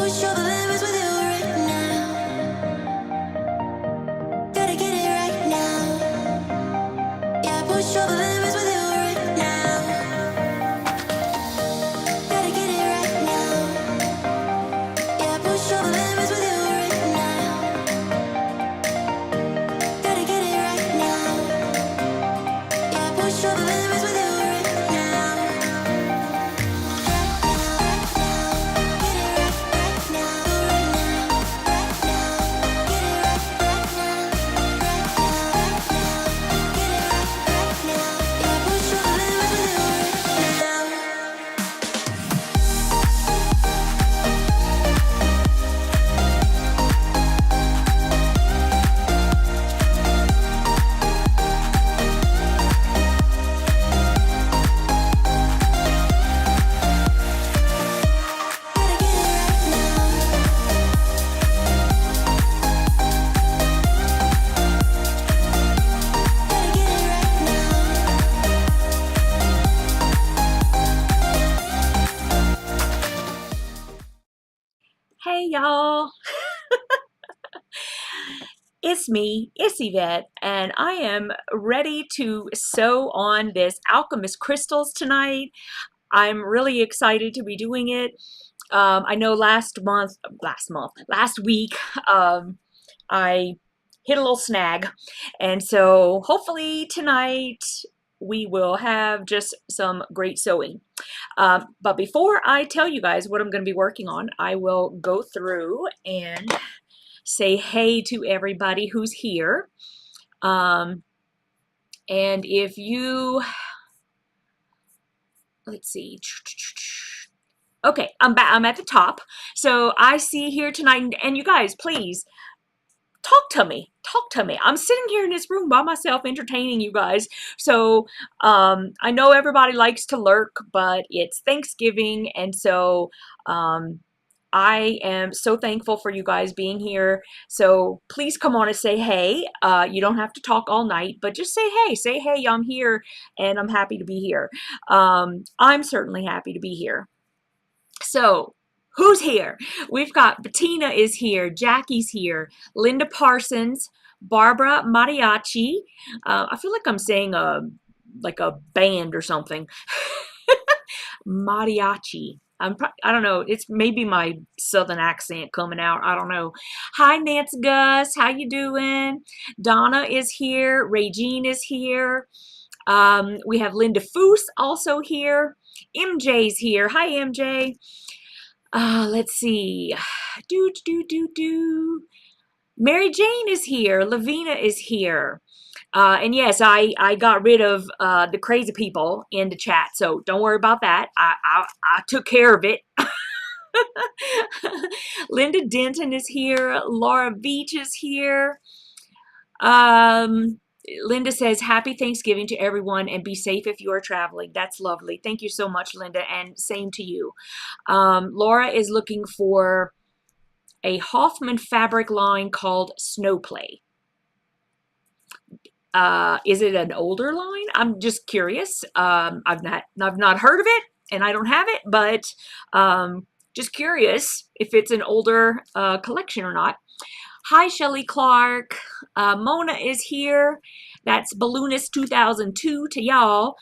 push all the limits with you right now. Gotta get it right now. Yeah, push all the limits with you right now. Gotta get it right now. Yeah, push all the limits with you right now. Gotta get it right now. Yeah, push all the limits with you right now. Hey y'all, it's me, it's Yvette, and I am ready to sew on this alchemist crystals tonight. I'm really excited to be doing it. I know last week, I hit a little snag, and so hopefully tonight we will have just some great sewing. But before I tell you guys what I'm going to be working on, I will go through and say hey to everybody who's here. And if you, let's see. Okay, I'm at the top. So I see here tonight, and you guys, please talk to me. Talk to me. I'm sitting here in this room by myself entertaining you guys. So I know everybody likes to lurk, but it's Thanksgiving, and so I am so thankful for you guys being here. So please come on and say hey. You don't have to talk all night, but just say hey. Say hey, I'm here, and I'm happy to be here. I'm certainly happy to be here. So who's here? We've got Bettina is here, Jackie's here, Linda Parsons, Barbara Mariachi. I feel like I'm saying like a band or something. Mariachi. I don't know. It's maybe my southern accent coming out. I don't know. Hi, Nancy Gus. How you doing? Donna is here. Regine is here. We have Linda Foose also here. MJ's here. Hi, MJ. Let's see. Mary Jane is here. Lavina is here. And yes, I got rid of the crazy people in the chat, so don't worry about that. I took care of it. Linda Denton is here. Laura Beach is here. Linda says, happy Thanksgiving to everyone and be safe if you are traveling. That's lovely. Thank you so much, Linda, and same to you. Laura is looking for a Hoffman fabric line called Snowplay. Is it an older line? I'm just curious. I've not heard of it, and I don't have it, but just curious if it's an older collection or not. Hi, Shelly Clark. Mona is here. That's Balloonist 2002 to y'all.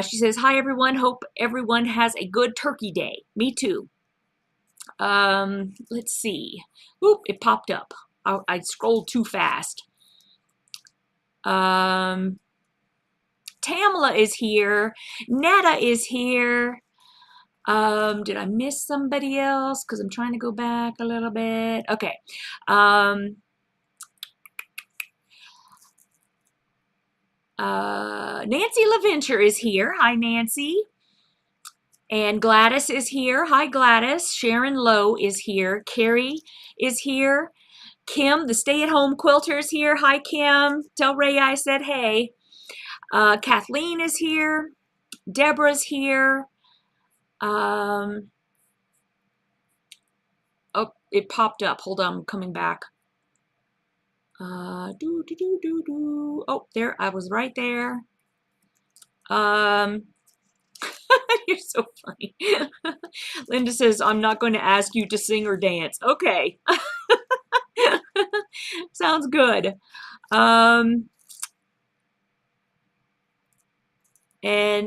She says, hi, everyone. Hope everyone has a good turkey day. Me too. Let's see. Oop, it popped up. I scrolled too fast. Tamala is here. Netta is here. Did I miss somebody else? Because I'm trying to go back a little bit. Okay. Nancy LaVenture is here. Hi, Nancy. And Gladys is here. Hi, Gladys. Sharon Lowe is here. Carrie is here. Kim, the stay-at-home quilter, is here. Hi, Kim. Tell Ray I said hey. Kathleen is here. Deborah's here. Oh, it popped up. Hold on, I'm coming back. Oh, there, I was right there. You're so funny. Linda says, I'm not going to ask you to sing or dance. Okay. Sounds good. And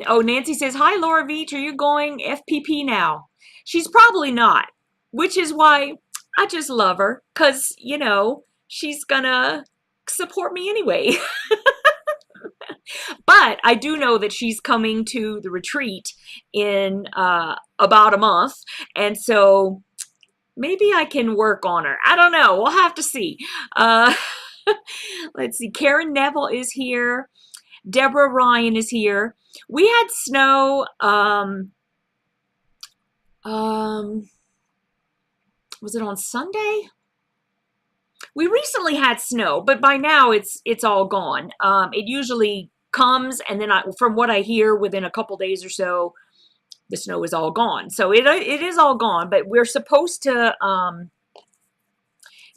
oh, Nancy says, hi, Laura Veach, are you going FPP now? She's probably not, which is why I just love her, because, you know, she's gonna support me anyway. But I do know that she's coming to the retreat in about a month, and so maybe I can work on her. I don't know. We'll have to see. Let's see. Karen Neville is here. Deborah Ryan is here. We had snow. Was it on Sunday? We recently had snow, but by now it's all gone. It usually comes, and then from what I hear, within a couple days or so, the snow is all gone. So it is all gone, but we're supposed to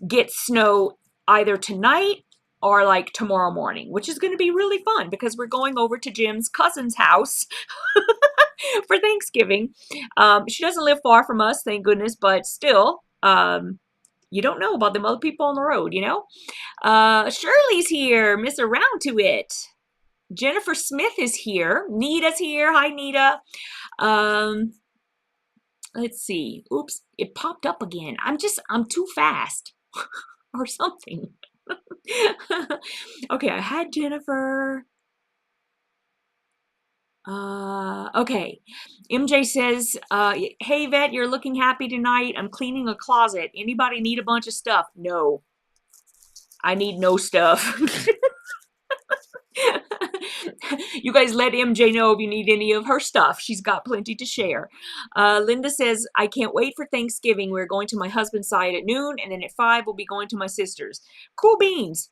get snow either tonight or like tomorrow morning, which is going to be really fun because we're going over to Jim's cousin's house for Thanksgiving. She doesn't live far from us, thank goodness, but still, you don't know about them other people on the road, you know? Shirley's here, Miss Around to It. Jennifer Smith is here. Nita's here. Hi, Nita. Let's see. Oops, it popped up again. I'm too fast or something. Okay, I had Jennifer. Okay. MJ says, hey, Yvette, you're looking happy tonight. I'm cleaning a closet. Anybody need a bunch of stuff? No. I need no stuff. You guys let MJ know if you need any of her stuff. She's got plenty to share. Linda says, I can't wait for Thanksgiving. We're going to my husband's side at noon, and then at 5, we'll be going to my sister's. Cool beans.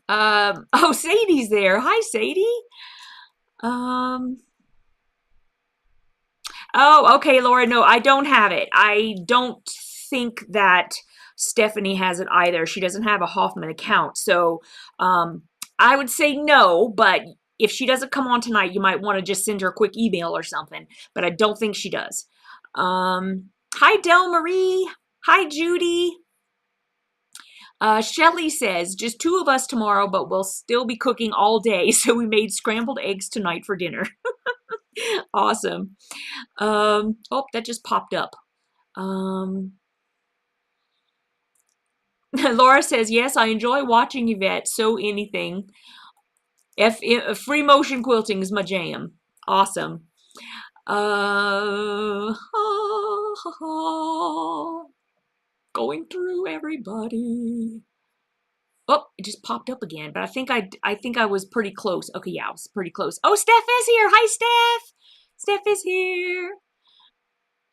Oh, Sadie's there. Hi, Sadie. Oh, okay, Laura. No, I don't have it. I don't think that Stephanie has it either. She doesn't have a Hoffman account. So, I would say no, but if she doesn't come on tonight, you might want to just send her a quick email or something, but I don't think she does. Hi, Del Marie. Hi, Judy. Shelly says, just 2 of us tomorrow, but we'll still be cooking all day. So we made scrambled eggs tonight for dinner. Awesome. Oh, that just popped up. Laura says, yes, I enjoy watching Yvette. So anything. Free motion quilting is my jam. Awesome. Going through everybody. Oh, it just popped up again, but I think I was pretty close. Okay, yeah, I was pretty close. Oh, Steph is here. Hi, Steph. Steph is here.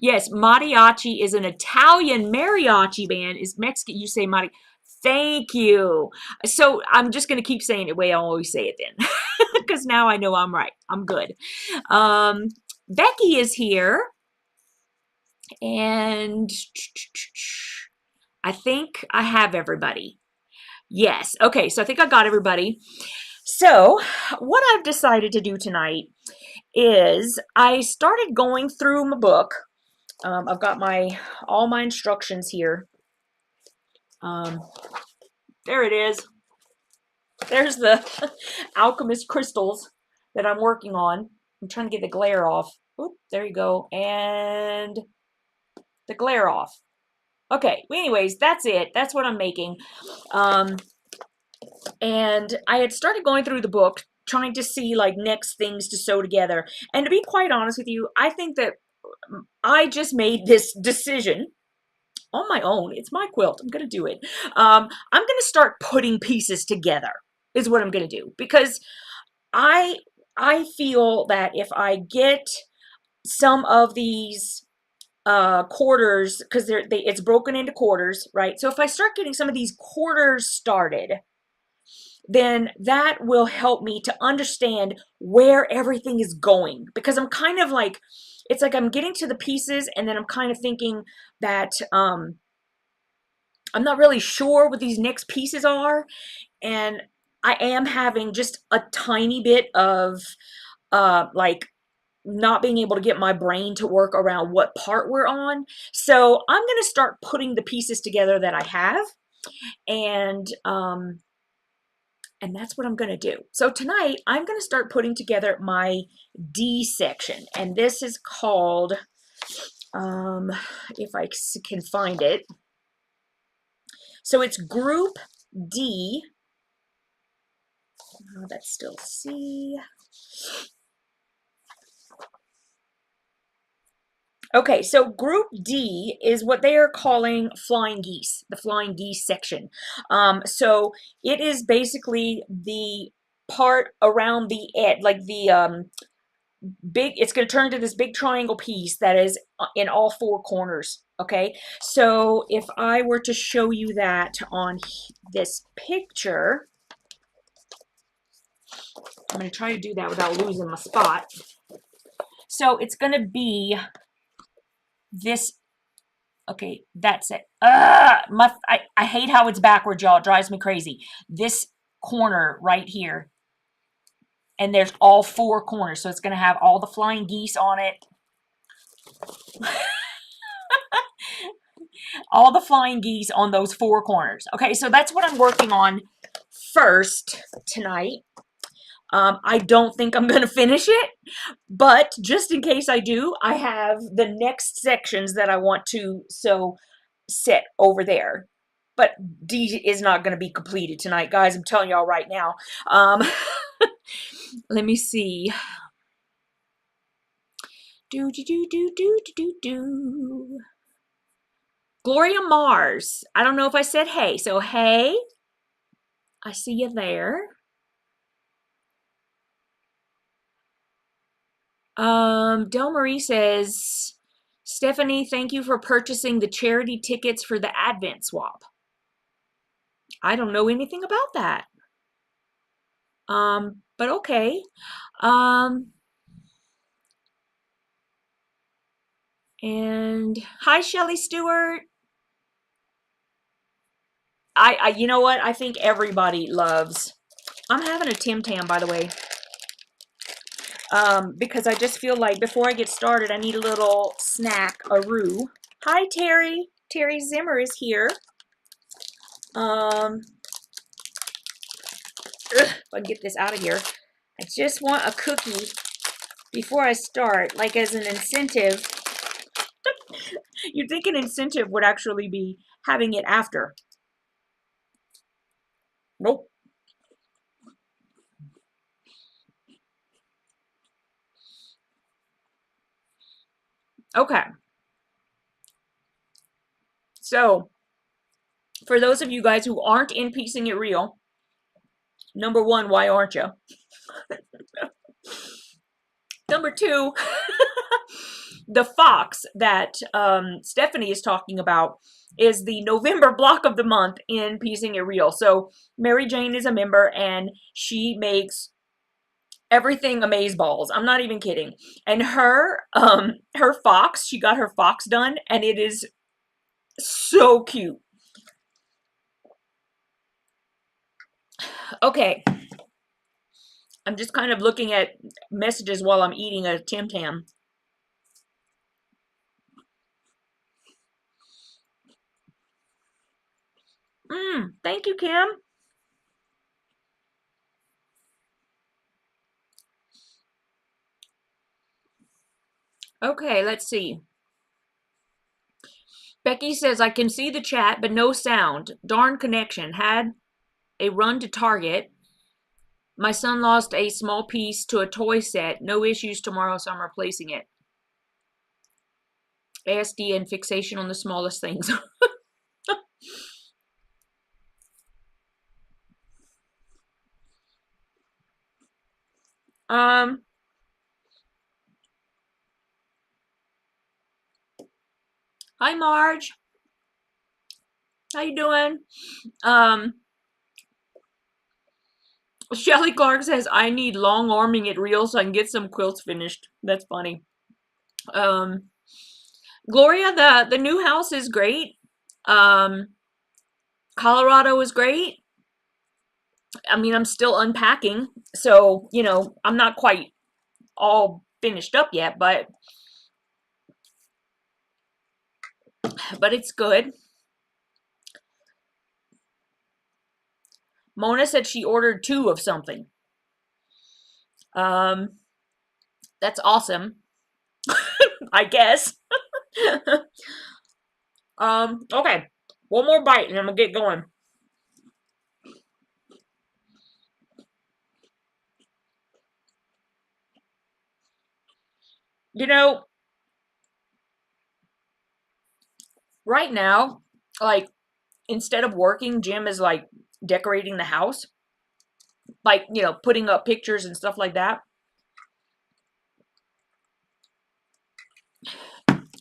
Yes, mariachi is an Italian mariachi band. Is Mexican? You say mariachi. Thank you. So I'm just going to keep saying it the way I always say it then. Because now I know I'm right. I'm good. Becky is here. And I think I have everybody. Yes. Okay, so I think I got everybody. So what I've decided to do tonight is I started going through my book. I've got all my instructions here. There it is. There's the alchemist crystals that I'm working on. I'm trying to get the glare off. Oop, there you go. And the glare off. Okay, well, anyways, that's it. That's what I'm making. And I had started going through the book, trying to see like next things to sew together. And to be quite honest with you, I think that I just made this decision on my own. It's my quilt. I'm going to do it. I'm going to start putting pieces together is what I'm going to do, because I feel that if I get some of these quarters, because it's broken into quarters, right? So if I start getting some of these quarters started, then that will help me to understand where everything is going, because I'm kind of like, it's like I'm getting to the pieces and then I'm kind of thinking that I'm not really sure what these next pieces are, and I am having just a tiny bit of like not being able to get my brain to work around what part we're on. So I'm going to start putting the pieces together that I have, and that's what I'm going to do. So tonight I'm going to start putting together my D section, and this is called, if I can find it. So it's Group D. Oh, that's still C. Okay, so Group D is what they are calling flying geese, the flying geese section. So it is basically the part around the edge, like the big, it's going to turn into this big triangle piece that is in all four corners. Okay, so if I were to show you that on this picture, I'm going to try to do that without losing my spot. So it's going to be this. Okay, that's it. I hate how it's backwards, y'all. It drives me crazy. This corner right here. And there's all four corners. So it's going to have all the flying geese on it. All the flying geese on those four corners. Okay, so that's what I'm working on first tonight. I don't think I'm going to finish it, but just in case I do, I have the next sections that I want to set over there. But D is not going to be completed tonight, guys. I'm telling y'all right now. Let me see. Gloria Mars. I don't know if I said hey. So hey, I see you there. Del Marie says, Stephanie, thank you for purchasing the charity tickets for the Advent swap. I don't know anything about that. But okay. And hi, Shelly Stewart. You know what? I think everybody loves. I'm having a Tim Tam, by the way. Because I just feel like before I get started, I need a little snack, a roux. Hi, Terry. Terry Zimmer is here. If I can get this out of here. I just want a cookie before I start, like as an incentive. You'd think an incentive would actually be having it after. Nope. Okay. So, for those of you guys who aren't in Piecing It Real, number one, why aren't you? Number two, the fox that Stephanie is talking about is the November block of the month in Piecing It Real. So Mary Jane is a member and she makes everything amazeballs. I'm not even kidding. And her fox, she got her fox done and it is so cute. Okay. I'm just kind of looking at messages while I'm eating a Tim Tam. Thank you, Kim. Okay, let's see. Becky says, I can see the chat, but no sound. Darn connection. Had a run to Target. My son lost a small piece to a toy set. No issues tomorrow, so I'm replacing it. ASD and fixation on the smallest things. Hi, Marge. How you doing? Shelly Clark says, I need long arming it real so I can get some quilts finished. That's funny. Gloria, the new house is great. Colorado is great. I mean, I'm still unpacking, so, you know, I'm not quite all finished up yet, but it's good. Mona said she ordered 2 of something. That's awesome. I guess. Okay. One more bite and then we'll get going. You know, right now, like, instead of working, Jim is like decorating the house. Like, you know, putting up pictures and stuff like that.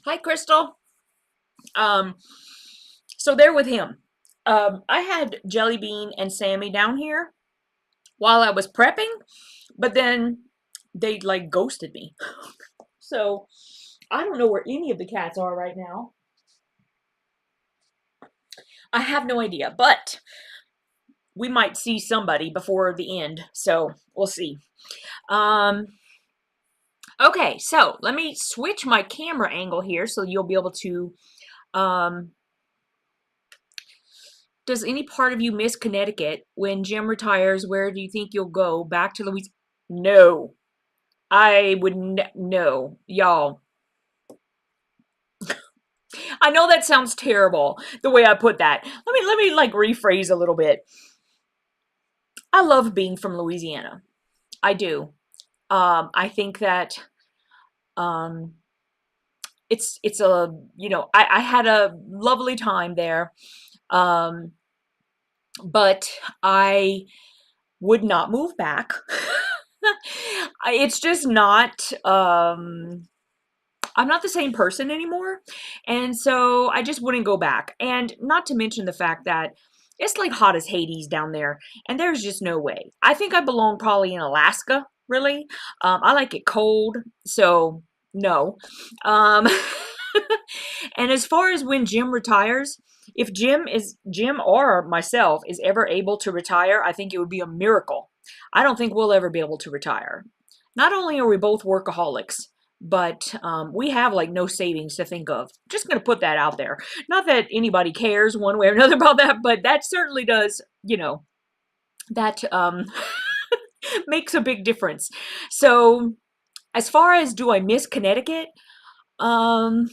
Hi, Crystal. So they're with him. I had Jelly Bean and Sammy down here while I was prepping, but then they like ghosted me. So I don't know where any of the cats are right now. I have no idea, but we might see somebody before the end, so we'll see. Okay, so let me switch my camera angle here so you'll be able to, does any part of you miss Connecticut? When Jim retires, where do you think you'll go? Back to Louisiana? No. I would no. Y'all. I know that sounds terrible, the way I put that. Let me like rephrase a little bit. I love being from Louisiana. I do. I think that it's a, you know, I had a lovely time there. But I would not move back. It's just not, I'm not the same person anymore. And so I just wouldn't go back. And not to mention the fact that it's like hot as Hades down there. And there's just no way. I think I belong probably in Alaska, really. I like it cold. So no. And as far as when Jim retires, if Jim or myself is ever able to retire, I think it would be a miracle. I don't think we'll ever be able to retire. Not only are we both workaholics, but we have like no savings to think of. Just going to put that out there. Not that anybody cares one way or another about that, but that certainly does, you know, that makes a big difference. So as far as do I miss Connecticut? If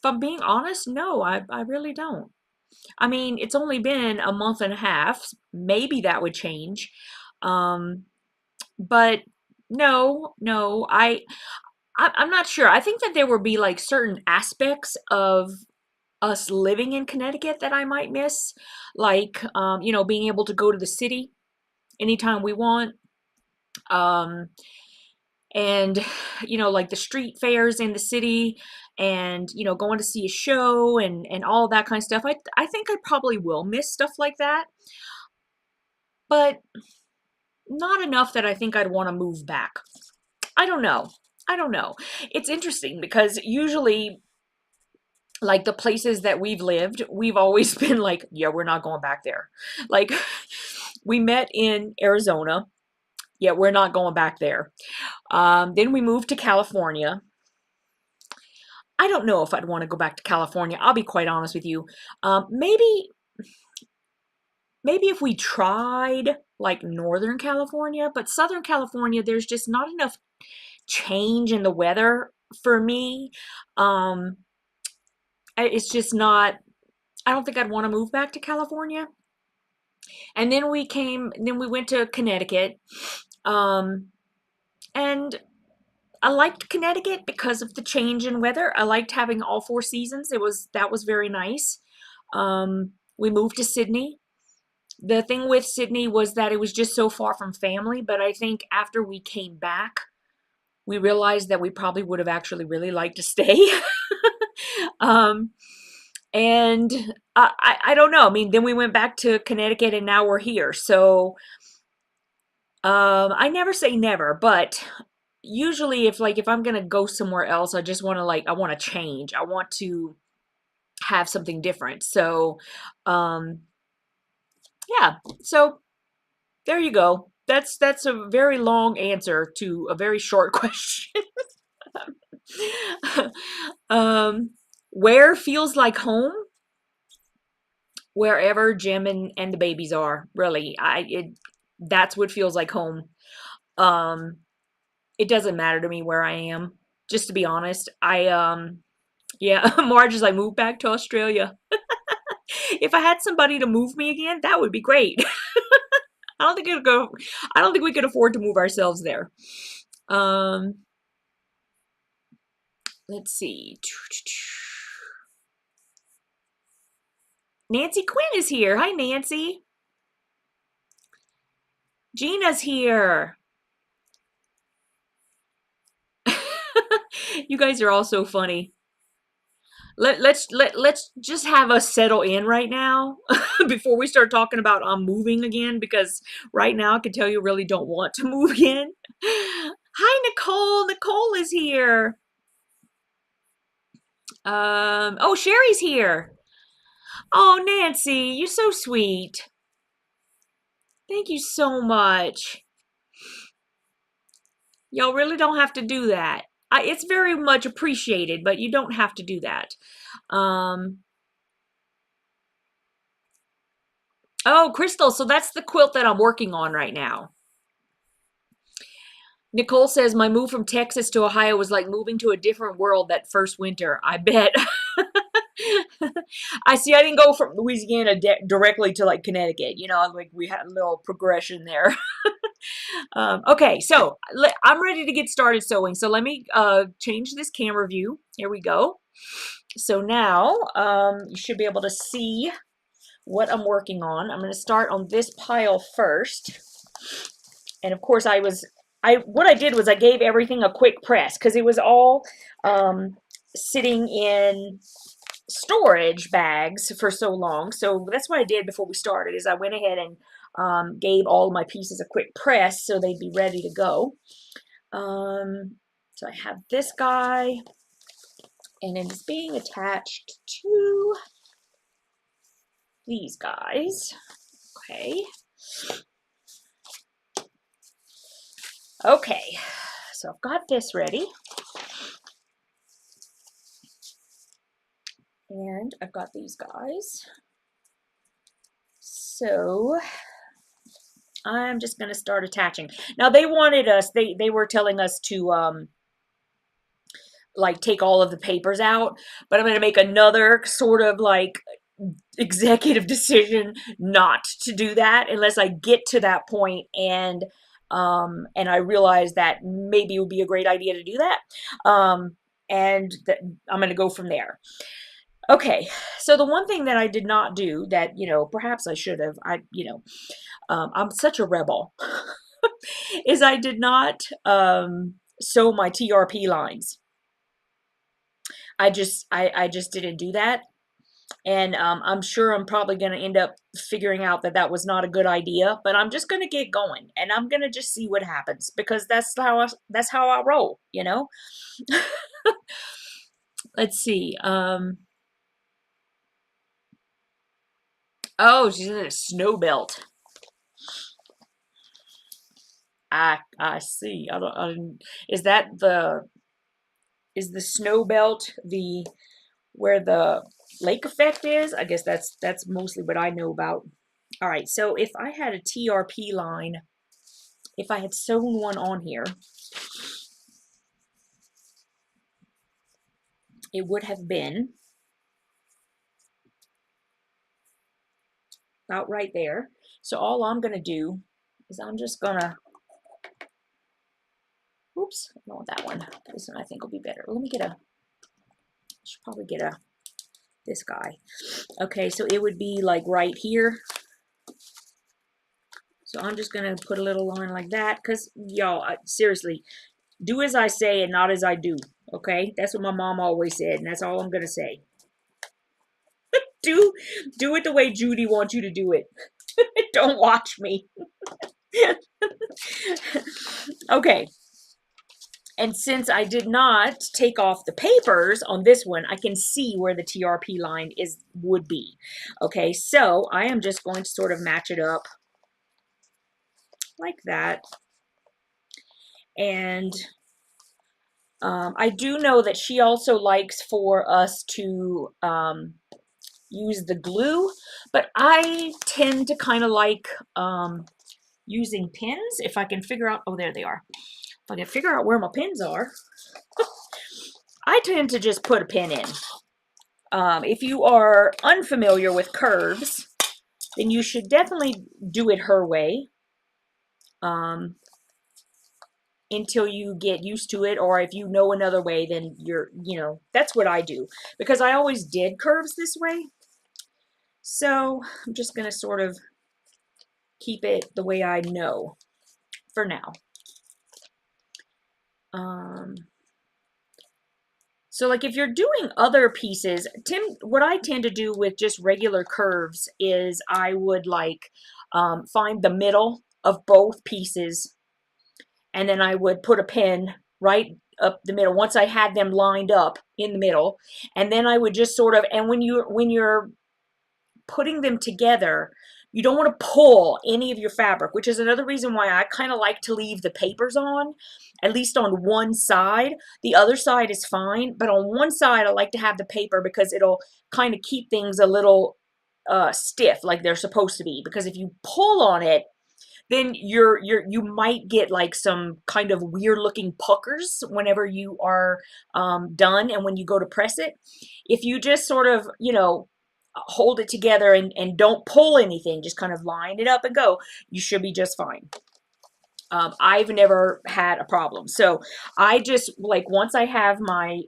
I'm being honest, no, I really don't. I mean, it's only been a month and a half. Maybe that would change. But no, I'm not sure. I think that there would be like certain aspects of us living in Connecticut that I might miss. Like, you know, being able to go to the city anytime we want. And, you know, like the street fairs in the city and, you know, going to see a show and all that kind of stuff. I think I probably will miss stuff like that, but not enough that I think I'd want to move back. I don't know. It's interesting because usually like the places that we've lived, we've always been like, yeah, we're not going back there. Like we met in Arizona. Yeah, we're not going back there. Then we moved to California. I don't know if I'd want to go back to California. I'll be quite honest with you. Maybe if we tried like Northern California, but Southern California, there's just not enough change in the weather for me. It's just not, I don't think I'd want to move back to California. And then we went to Connecticut. And I liked Connecticut because of the change in weather. I liked having all 4 seasons. That was very nice. We moved to Sydney. The thing with Sydney was that it was just so far from family, but I think after we came back, we realized that we probably would have actually really liked to stay. And I don't know. I mean, then we went back to Connecticut and now we're here. So I never say never, but usually if I'm gonna go somewhere else, I just want to I want to change. I want to have something different. So yeah, so there you go. that's a very long answer to a very short question. Where feels like home? Wherever Jim and the babies are, really. That's what feels like home. It doesn't matter to me where I am, just to be honest. Yeah, Marge is like, move back to Australia. If I had somebody to move me again, that would be great. I don't think we could afford to move ourselves there. Let's see. Nancy Quinn is here. Hi, Nancy. Gina's here. You guys are all so funny. Let's just have us settle in right now before we start talking about moving again, because right now I can tell you really don't want to move again. Hi, Nicole. Nicole is here. Oh, Sherry's here. Oh, Nancy, you're so sweet. Thank you so much. Y'all really don't have to do that. It's very much appreciated, but you don't have to do that. Oh, Crystal, so that's the quilt that I'm working on right now. Nicole says, my move from Texas to Ohio was like moving to a different world that first winter. I bet. I didn't go from Louisiana directly to like Connecticut. You know, like we had a little progression there. Okay, so I'm ready to get started sewing. So let me change this camera view. Here we go. So now you should be able to see what I'm working on. I'm going to start on this pile first. And of course what I did was I gave everything a quick press because it was all sitting in storage bags for so long. So that's what I did before we started, is I went ahead and gave all my pieces a quick press so they'd be ready to go. So I have this guy, and it is being attached to these guys. Okay. Okay, so I've got this ready. And I've got these guys. So I'm just going to start attaching. Now they wanted us, they were telling us to like take all of the papers out, but I'm going to make another sort of like executive decision not to do that unless I get to that point and I realize that maybe it would be a great idea to do that. And I'm going to go from there. Okay, so the one thing that I did not do that, you know, perhaps I should have, I'm such a rebel, is I did not sew my TRP lines. I just didn't do that. And I'm sure I'm probably going to end up figuring out that was not a good idea, but I'm just going to get going and I'm going to just see what happens, because that's how I roll, you know. Let's see. Oh, she's in a snow belt. I see. Is the snow belt where the lake effect is? I guess that's mostly what I know about. All right, so if I had a TRP line, if I had sewn one on here, it would have been about right there. So all I'm going to do is I'm just going to, oops, I don't want that one. This one I think will be better. Let me get should probably get this guy. Okay, so it would be like right here. So I'm just going to put a little line like that, because y'all, seriously, do as I say and not as I do. Okay, that's what my mom always said, and that's all I'm going to say. Do it the way Judy wants you to do it. Don't watch me. Okay. And since I did not take off the papers on this one, I can see where the TRP line would be. Okay, so I am just going to sort of match it up like that. And I do know that she also likes for us to use the glue, but I tend to kind of like using pins if I can figure out, oh, there they are. If I can figure out where my pins are, I tend to just put a pin in. If you are unfamiliar with curves, then you should definitely do it her way until you get used to it, or if you know another way, then that's what I do, because I always did curves this way. So I'm just going to sort of keep it the way I know for now. So like if you're doing other pieces, what I tend to do with just regular curves is I would like find the middle of both pieces, and then I would put a pin right up the middle once I had them lined up in the middle, and then I would just sort of, and when you're putting them together, you don't want to pull any of your fabric, which is another reason why I kind of like to leave the papers on, at least on one side. The other side is fine, but on one side I like to have the paper because it'll kind of keep things a little stiff, like they're supposed to be. Because if you pull on it, then you might get like some kind of weird looking puckers whenever you are done, and when you go to press it. If you just sort of, hold it together and don't pull anything, just kind of line it up and go, you should be just fine. I've never had a problem. So I just, like, once I have my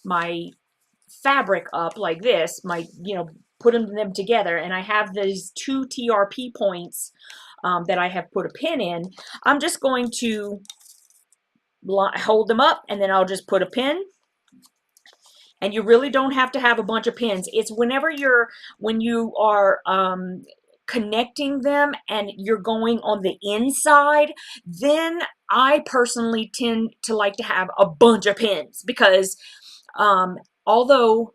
my fabric up like this, putting them together, and I have these 2 TRP points that I have put a pin in, I'm just going to hold them up, and then I'll just put a pin. And you really don't have to have a bunch of pins. It's when you are connecting them and you're going on the inside, then I personally tend to like to have a bunch of pins, because although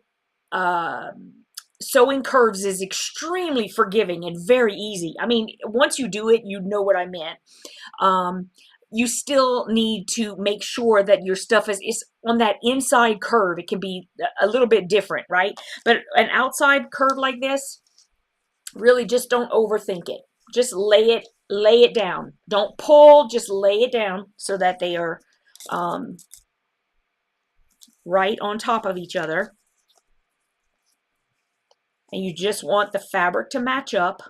sewing curves is extremely forgiving and very easy. I mean, once you do it, you know what I meant. You still need to make sure that your stuff is on that inside curve. It can be a little bit different, right? But an outside curve like this, really just don't overthink it. Just lay it down. Don't pull, just lay it down so that they are right on top of each other. And you just want the fabric to match up.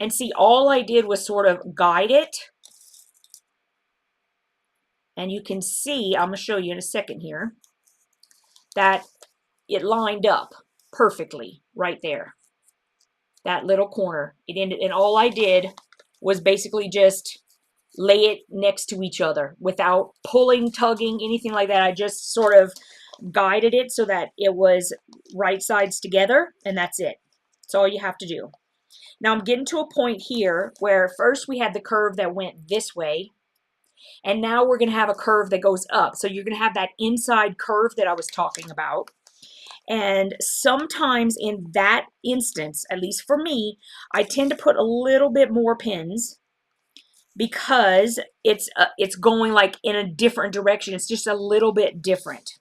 And see, all I did was sort of guide it. And you can see, I'm going to show you in a second here, that it lined up perfectly right there. That little corner. It ended, and all I did was basically just lay it next to each other without pulling, tugging, anything like that. I just sort of guided it so that it was right sides together, and that's it. That's all you have to do. Now I'm getting to a point here where first we had the curve that went this way, and now we're going to have a curve that goes up. So you're going to have that inside curve that I was talking about. And sometimes in that instance, at least for me, I tend to put a little bit more pins, because it's going like in a different direction. It's just a little bit different.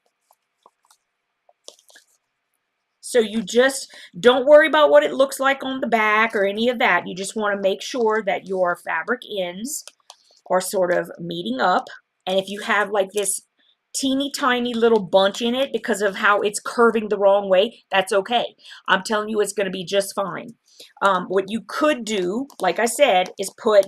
So you just don't worry about what it looks like on the back or any of that. You just want to make sure that your fabric ends are sort of meeting up. And if you have like this teeny tiny little bunch in it because of how it's curving the wrong way, that's okay. I'm telling you, it's going to be just fine. What you could do, like I said, is put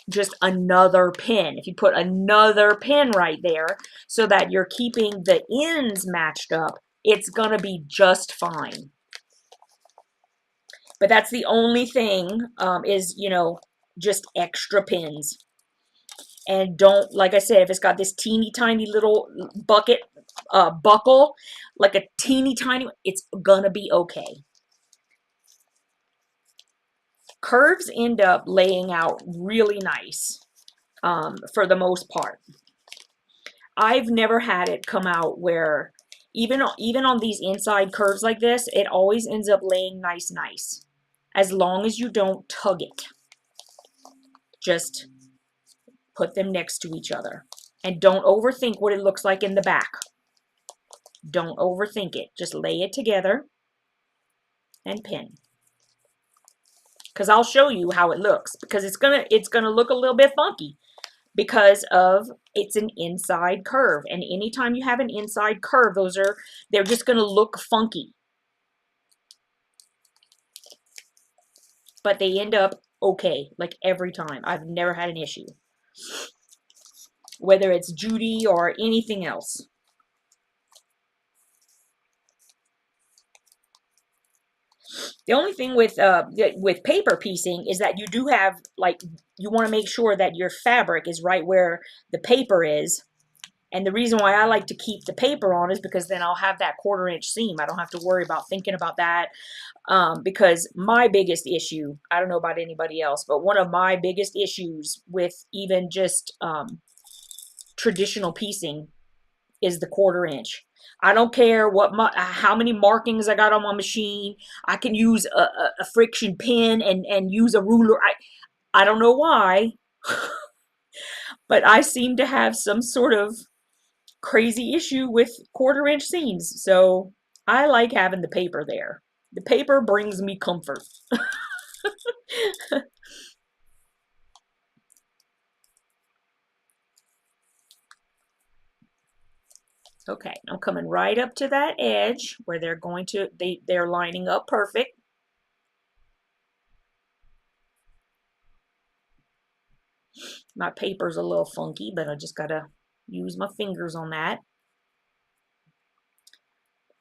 just another pin. If you put another pin right there so that you're keeping the ends matched up, it's gonna be just fine. But that's the only thing, is, just extra pins. And don't, like I said, if it's got this teeny tiny little buckle, like a teeny tiny, it's gonna be okay. Curves end up laying out really nice, for the most part. I've never had it come out where even on these inside curves like this, it always ends up laying nice, as long as you don't tug it. Just put them next to each other. And don't overthink what it looks like in the back. Don't overthink it. Just lay it together and pin. Because I'll show you how it looks. Because it's gonna look a little bit funky. Because of it's an inside curve. And anytime you have an inside curve, they're just gonna look funky. But they end up okay, like every time. I've never had an issue. Whether it's Judy or anything else. The only thing with paper piecing is that you do have, like, you want to make sure that your fabric is right where the paper is. And the reason why I like to keep the paper on is because then I'll have that 1/4 inch seam. I don't have to worry about thinking about that. Because my biggest issue, I don't know about anybody else, but one of my biggest issues with even just traditional piecing is the 1/4 inch. I don't care how many markings I got on my machine. I can use a friction pin and use a ruler. I don't know why, but I seem to have some sort of crazy issue with 1/4 inch seams. So I like having the paper there. The paper brings me comfort. Okay, I'm coming right up to that edge where they're lining up perfect. My paper's a little funky, but I just gotta use my fingers on that.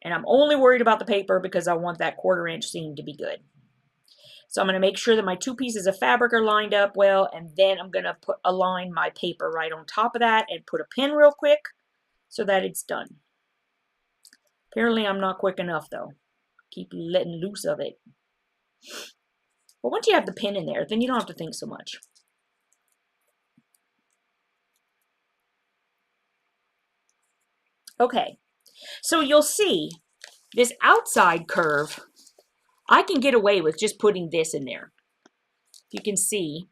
And I'm only worried about the paper because I want that 1/4 inch seam to be good. So I'm going to make sure that my 2 pieces of fabric are lined up well, and then I'm going to align my paper right on top of that and put a pin real quick so that it's done. Apparently I'm not quick enough though. Keep letting loose of it. But once you have the pin in there, then you don't have to think so much. Okay, so you'll see this outside curve, I can get away with just putting this in there. You can see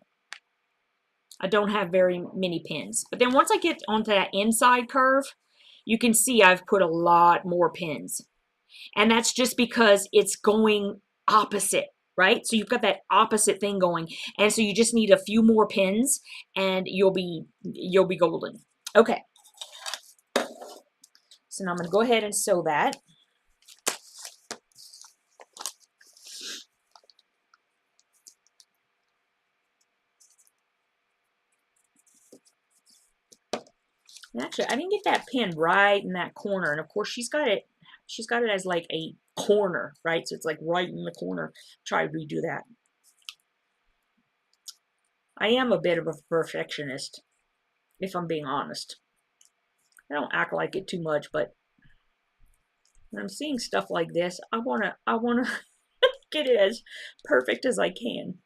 I don't have very many pins. But then once I get onto that inside curve, you can see I've put a lot more pins. And that's just because it's going opposite, right? So you've got that opposite thing going. And so you just need a few more pins and you'll be golden. Okay. So now I'm going to go ahead and sew that. And actually, I didn't get that pin right in that corner. And of course, she's got it as like a corner, right? So it's like right in the corner. Try to redo that. I am a bit of a perfectionist, if I'm being honest. I don't act like it too much, but when I'm seeing stuff like this, I wanna get it as perfect as I can.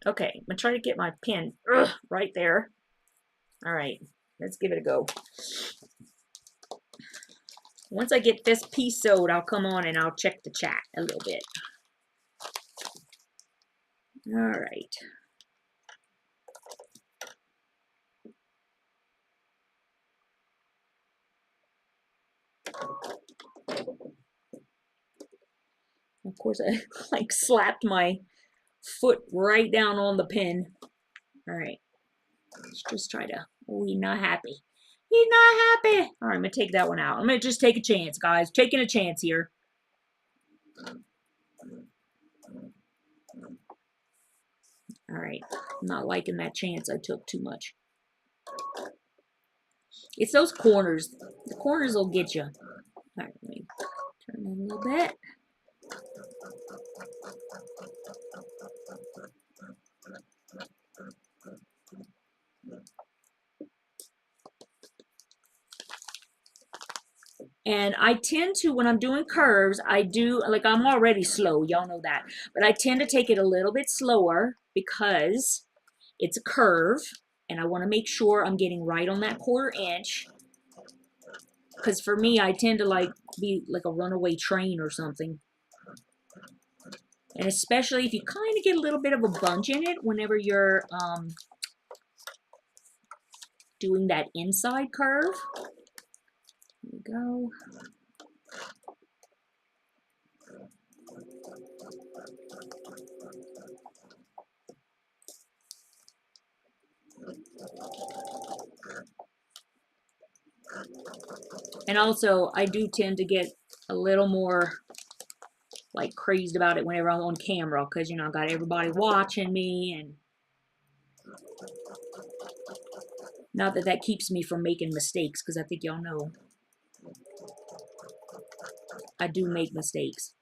Okay, I'm gonna try to get my pin right there. All right, let's give it a go. Once I get this piece sewed, I'll come on and I'll check the chat a little bit. All right. Of course, I like slapped my foot right down on the pin. All right, let's just try to, oh, he's not happy. He's not happy. All right, I'm going to take that one out. I'm going to just take a chance, guys. Taking a chance here. All right, I'm not liking that chance I took too much. It's those corners. The corners will get you. All right, let me turn that a little bit. And I tend to, when I'm doing curves, I do, like, I'm already slow, y'all know that. But I tend to take it a little bit slower because it's a curve and I want to make sure I'm getting right on that 1/4 inch. Because for me, I tend to like be like a runaway train or something. And especially if you kind of get a little bit of a bunch in it whenever you're doing that inside curve. There we go. And also, I do tend to get a little more like crazed about it whenever I'm on camera, because you know I got everybody watching me, and not that that keeps me from making mistakes, because I think y'all know I do make mistakes.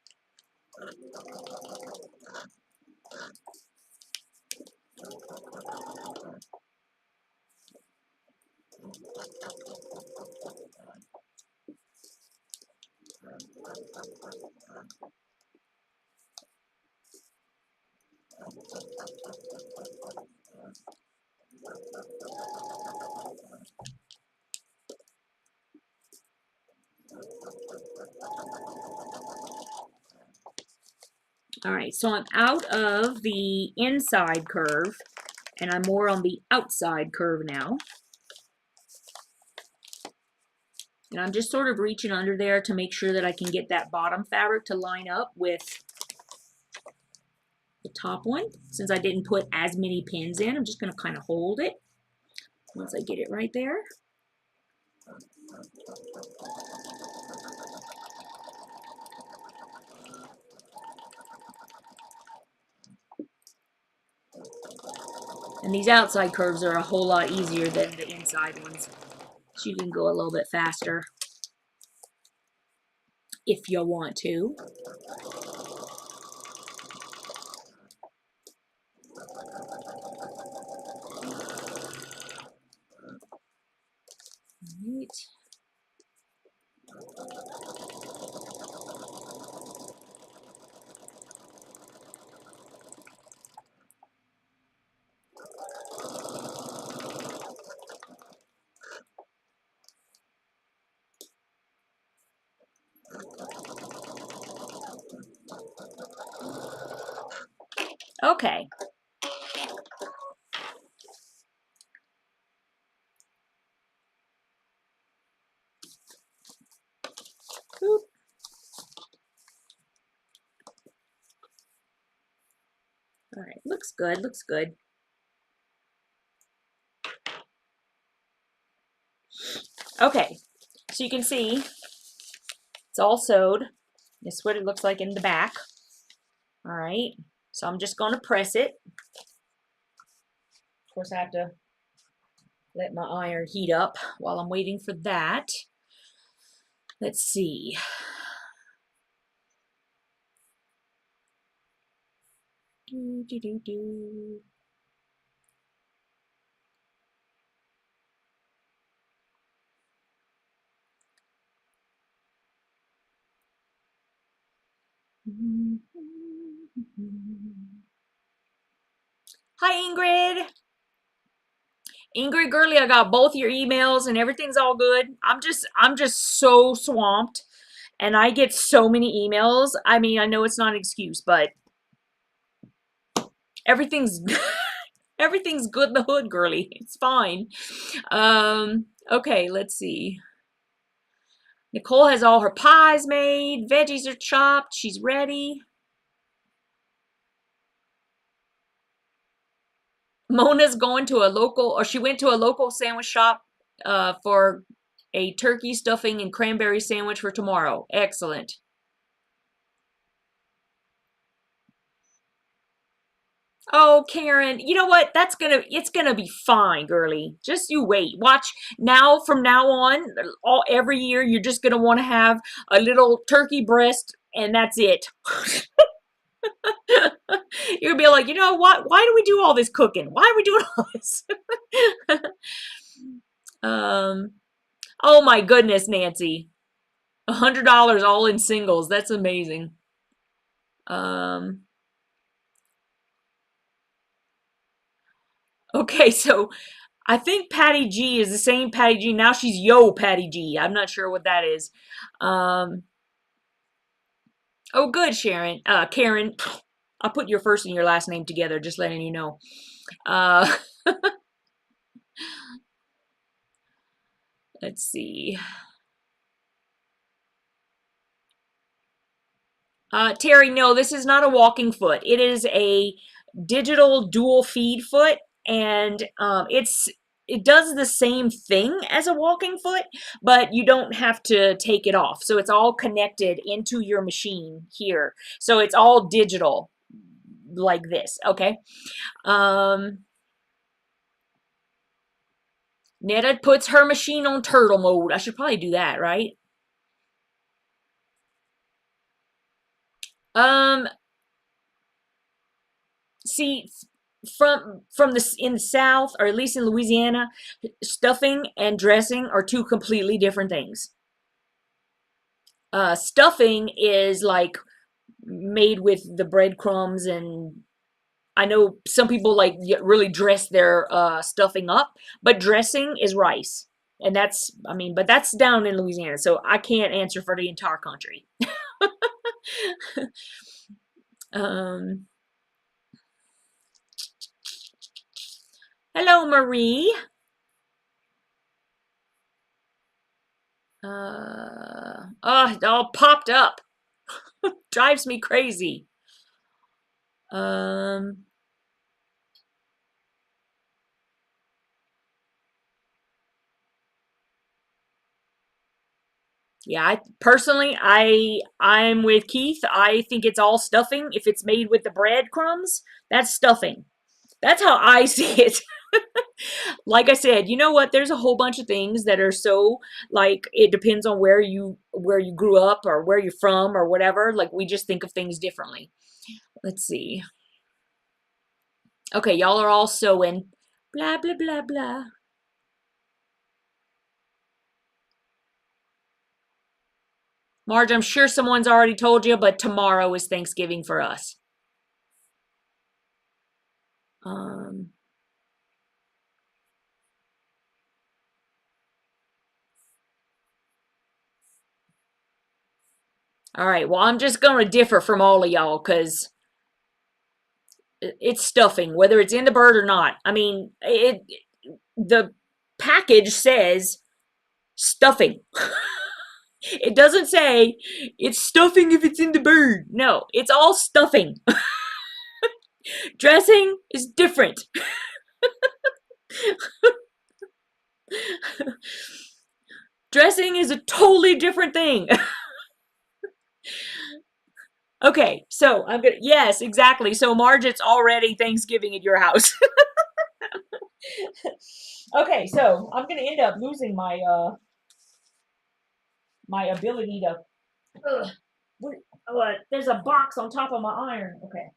All right, so I'm out of the inside curve, and I'm more on the outside curve now. And I'm just sort of reaching under there to make sure that I can get that bottom fabric to line up with the top one. Since I didn't put as many pins in, I'm just going to kind of hold it once I get it right there. And these outside curves are a whole lot easier than the inside ones. So you can go a little bit faster if you want to. Right. Okay. Boop. All right, looks good, looks good. Okay, so you can see it's all sewed. This is what it looks like in the back. All right, so I'm just going to press it. Of course, I have to let my iron heat up while I'm waiting for that. Let's see. Do, do, do, do. Hi, Ingrid. Ingrid Gurley, I got both your emails and everything's all good. I'm just so swamped, and I get so many emails. I mean, I know it's not an excuse, but everything's everything's good in the hood, girly. It's fine. Okay, let's see. Nicole has all her pies made. Veggies are chopped. She's ready. Mona's going to a local, or she went to a local sandwich shop for a turkey stuffing and cranberry sandwich for tomorrow. Excellent. Oh, Karen, you know what? It's gonna be fine, girly. Just you wait. Watch now. From now on, every year, you're just gonna want to have a little turkey breast, and that's it. You'll be like, you know what? Why do we do all this cooking? Why are we doing all this? Oh my goodness, Nancy. $100 all in singles. That's amazing. Okay, so I think Patty G is the same Patty G. Now she's Yo Patty G. I'm not sure what that is. Oh, good, Sharon. Karen. I'll put your first and your last name together, just letting you know. Let's see. Terry, no, this is not a walking foot. It is a digital dual feed foot, and it does the same thing as a walking foot, but you don't have to take it off. So it's all connected into your machine here. So it's all digital like this, okay? Netta puts her machine on turtle mode. I should probably do that, right? See, from the in the South, or at least in Louisiana, stuffing and dressing are two completely different things. Stuffing is like made with the breadcrumbs, and I know some people like really dress their stuffing up, but dressing is rice. And that's, I mean, but that's down in Louisiana, so I can't answer for the entire country. Hello, Marie. Oh, it all popped up. Drives me crazy. Yeah, I'm with Keith. I think it's all stuffing. If it's made with the breadcrumbs, that's stuffing. That's how I see it. Like I said, you know what? There's a whole bunch of things that are so, like, it depends on where you grew up or where you're from or whatever. Like, we just think of things differently. Let's see. Okay, y'all are all sewing. Blah, blah, blah, blah. Marge, I'm sure someone's already told you, but tomorrow is Thanksgiving for us. All right, well, I'm just going to differ from all of y'all because it's stuffing, whether it's in the bird or not. I mean, the package says stuffing. It doesn't say it's stuffing if it's in the bird. No, it's all stuffing. Dressing is different. Dressing is a totally different thing. Okay, so I'm gonna, yes, exactly. So Marge, it's already Thanksgiving at your house. Okay, so I'm gonna end up losing my my ability to. There's a box on top of my iron. Okay.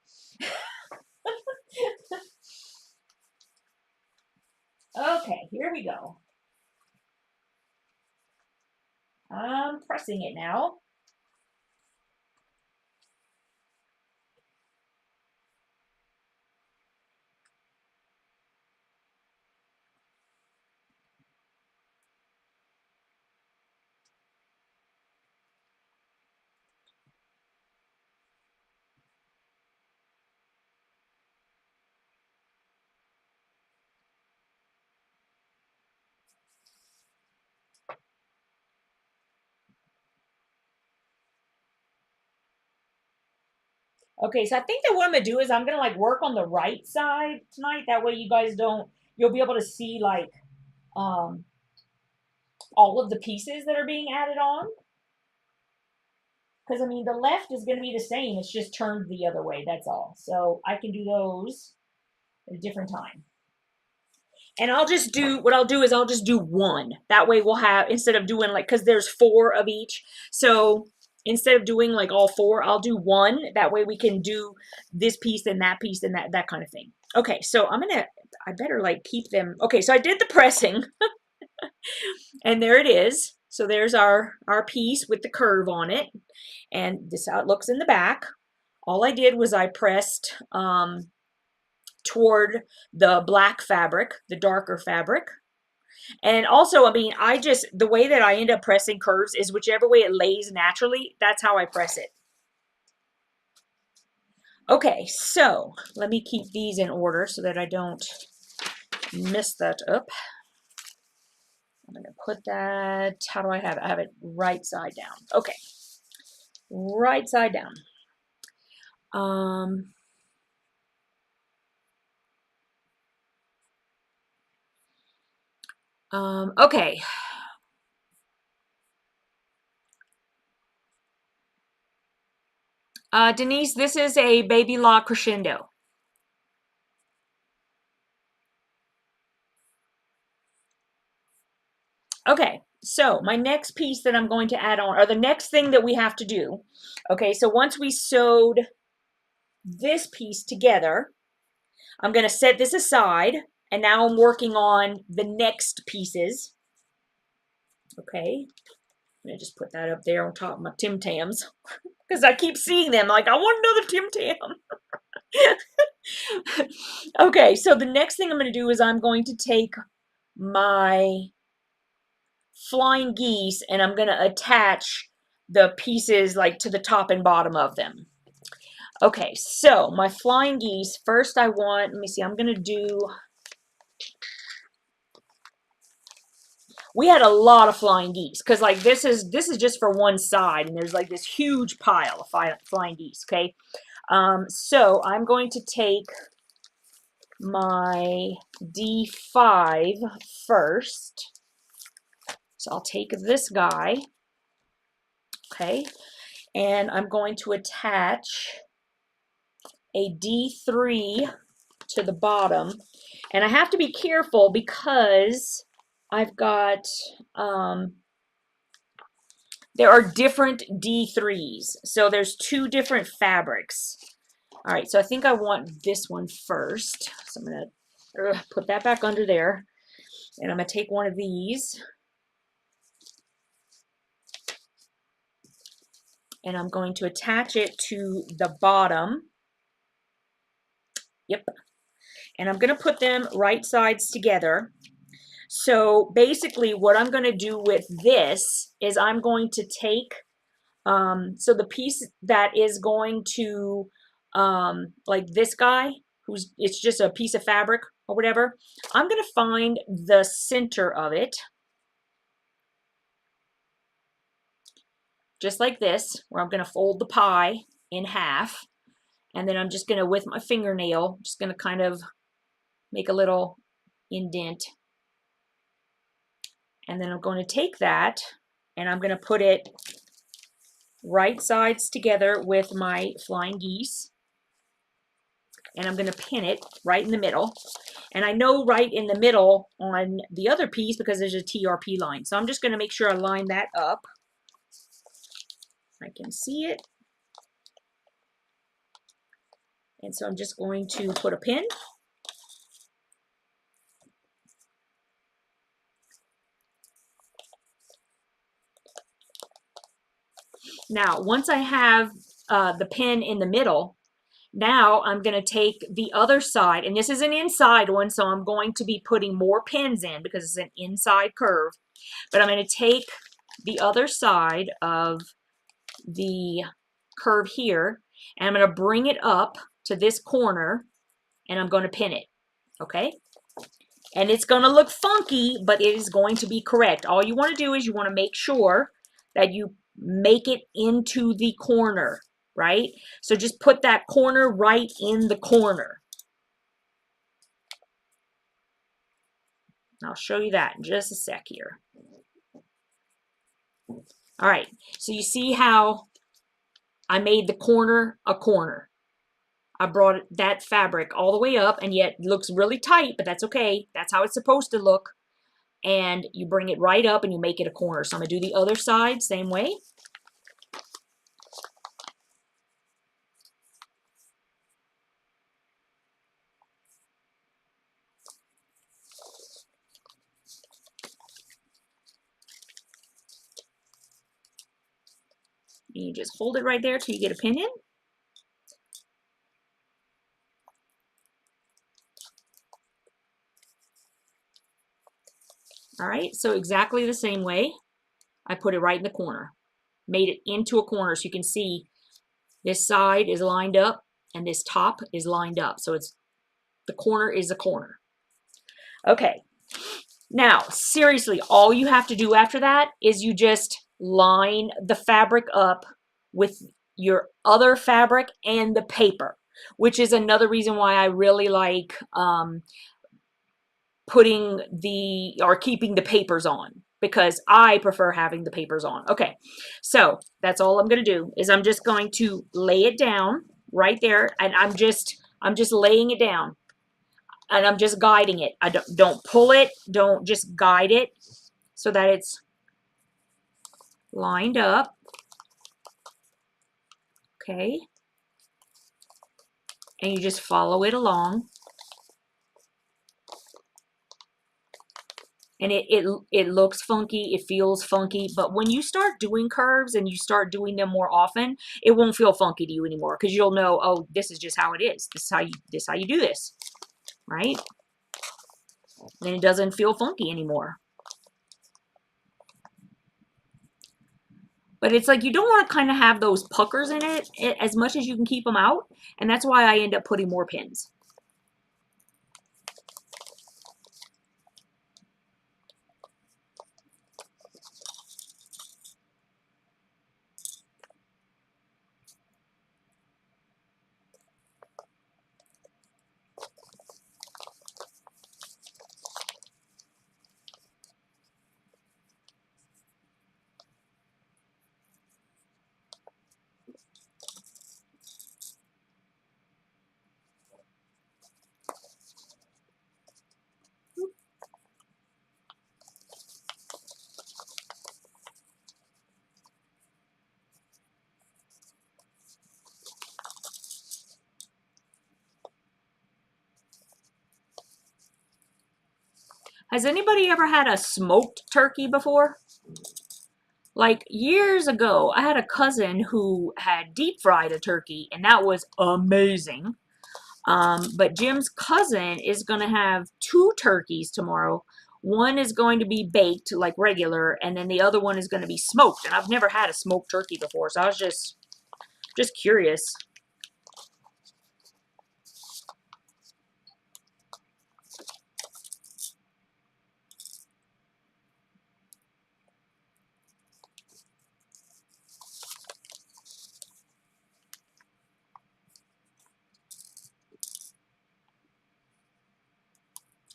Okay, here we go. I'm pressing it now. Okay, so I think that what I'm gonna do is I'm gonna like work on the right side tonight. That way you guys don't, you'll be able to see like all of the pieces that are being added on. Because I mean the left is gonna be the same, it's just turned the other way, that's all. So I can do those at a different time. And I'll just do, what I'll do is I'll just do one. That way we'll have, instead of doing like, because there's 4 of each. So instead of doing like all 4, I'll do one. That way we can do this piece and that piece and that kind of thing. Okay, so I better like keep them. Okay, so I did the pressing. And there it is. So there's our piece with the curve on it. And this is how it looks in the back. All I did was I pressed toward the black fabric, the darker fabric. And also, I mean, the way that I end up pressing curves is whichever way it lays naturally, that's how I press it. Okay, so let me keep these in order so that I don't mess that up. I'm going to put that, how do I have it? I have it right side down. Okay, right side down. Okay. Denise, this is a baby lock crescendo. Okay, so my next piece that I'm going to add on, or the next thing that we have to do, okay, so once we sewed this piece together, I'm going to set this aside, and now I'm working on the next pieces. Okay, I'm going to just put that up there on top of my Tim Tams, because I keep seeing them, like, I want another Tim Tam. Okay, so the next thing I'm going to do is I'm going to take my flying geese and I'm going to attach the pieces like to the top and bottom of them. Okay, so my flying geese, first I want, let me see, I'm going to do, we had a lot of flying geese because like this is just for one side and there's like this huge pile of flying geese, okay? So I'm going to take my D5 first. So I'll take this guy, okay, and I'm going to attach a D3 to the bottom. And I have to be careful because I've got, there are different D3s. So there's two different fabrics. All right, so I think I want this one first. So I'm going to put that back under there. And I'm going to take one of these. And I'm going to attach it to the bottom. Yep. And I'm going to put them right sides together. So basically what I'm going to do with this is I'm going to take, so the piece that is going to, like this guy, it's just a piece of fabric or whatever, I'm going to find the center of it. Just like this, where I'm going to fold the pie in half. And then I'm just going to, with my fingernail, just going to kind of make a little indent. And then I'm going to take that and I'm going to put it right sides together with my flying geese. And I'm going to pin it right in the middle. And I know right in the middle on the other piece because there's a TRP line. So I'm just going to make sure I line that up. I can see it. And so I'm just going to put a pin. Now, once I have the pin in the middle, now I'm going to take the other side, and this is an inside one, so I'm going to be putting more pins in because it's an inside curve. But I'm going to take the other side of the curve here, and I'm going to bring it up to this corner, and I'm going to pin it, okay? And it's going to look funky, but it is going to be correct. All you want to do is you want to make sure that you make it into the corner, right? So just put that corner right in the corner. I'll show you that in just a sec here. All right, so you see how I made the corner a corner. I brought that fabric all the way up, and yet it looks really tight, but that's okay. That's how it's supposed to look. And you bring it right up and you make it a corner. So I'm going to do the other side same way. And you just hold it right there till you get a pin in. All right, so exactly the same way, I put it right in the corner. Made it into a corner so you can see this side is lined up and this top is lined up. So it's the corner is a corner. Okay, now seriously, all you have to do after that is you just line the fabric up with your other fabric and the paper, which is another reason why I really like keeping the papers on, because I prefer having the papers on. Okay, so that's all I'm going to do is I'm just going to lay it down right there, and I'm just laying it down, and I'm just guiding it. I don't pull it, don't, just guide it so that it's lined up. Okay, and you just follow it along. And it looks funky, it feels funky, but when you start doing curves and you start doing them more often, it won't feel funky to you anymore, because you'll know, oh, this is just how it is. This is how you do this, right? Then it doesn't feel funky anymore. But it's like you don't want to kind of have those puckers in it as much as you can keep them out, and that's why I end up putting more pins. Has anybody ever had a smoked turkey before? Like years ago, I had a cousin who had deep fried a turkey, and that was amazing. But Jim's cousin is going to have 2 turkeys tomorrow. One is going to be baked like regular, and then the other one is going to be smoked. And I've never had a smoked turkey before, so I was just curious.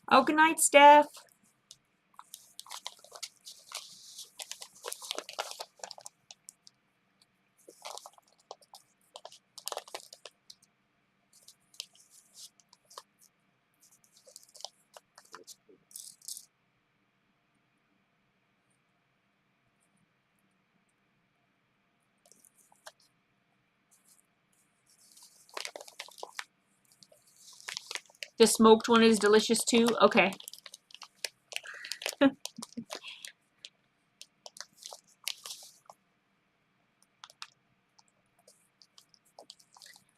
Oh, good night, Steph. The smoked one is delicious too? Okay.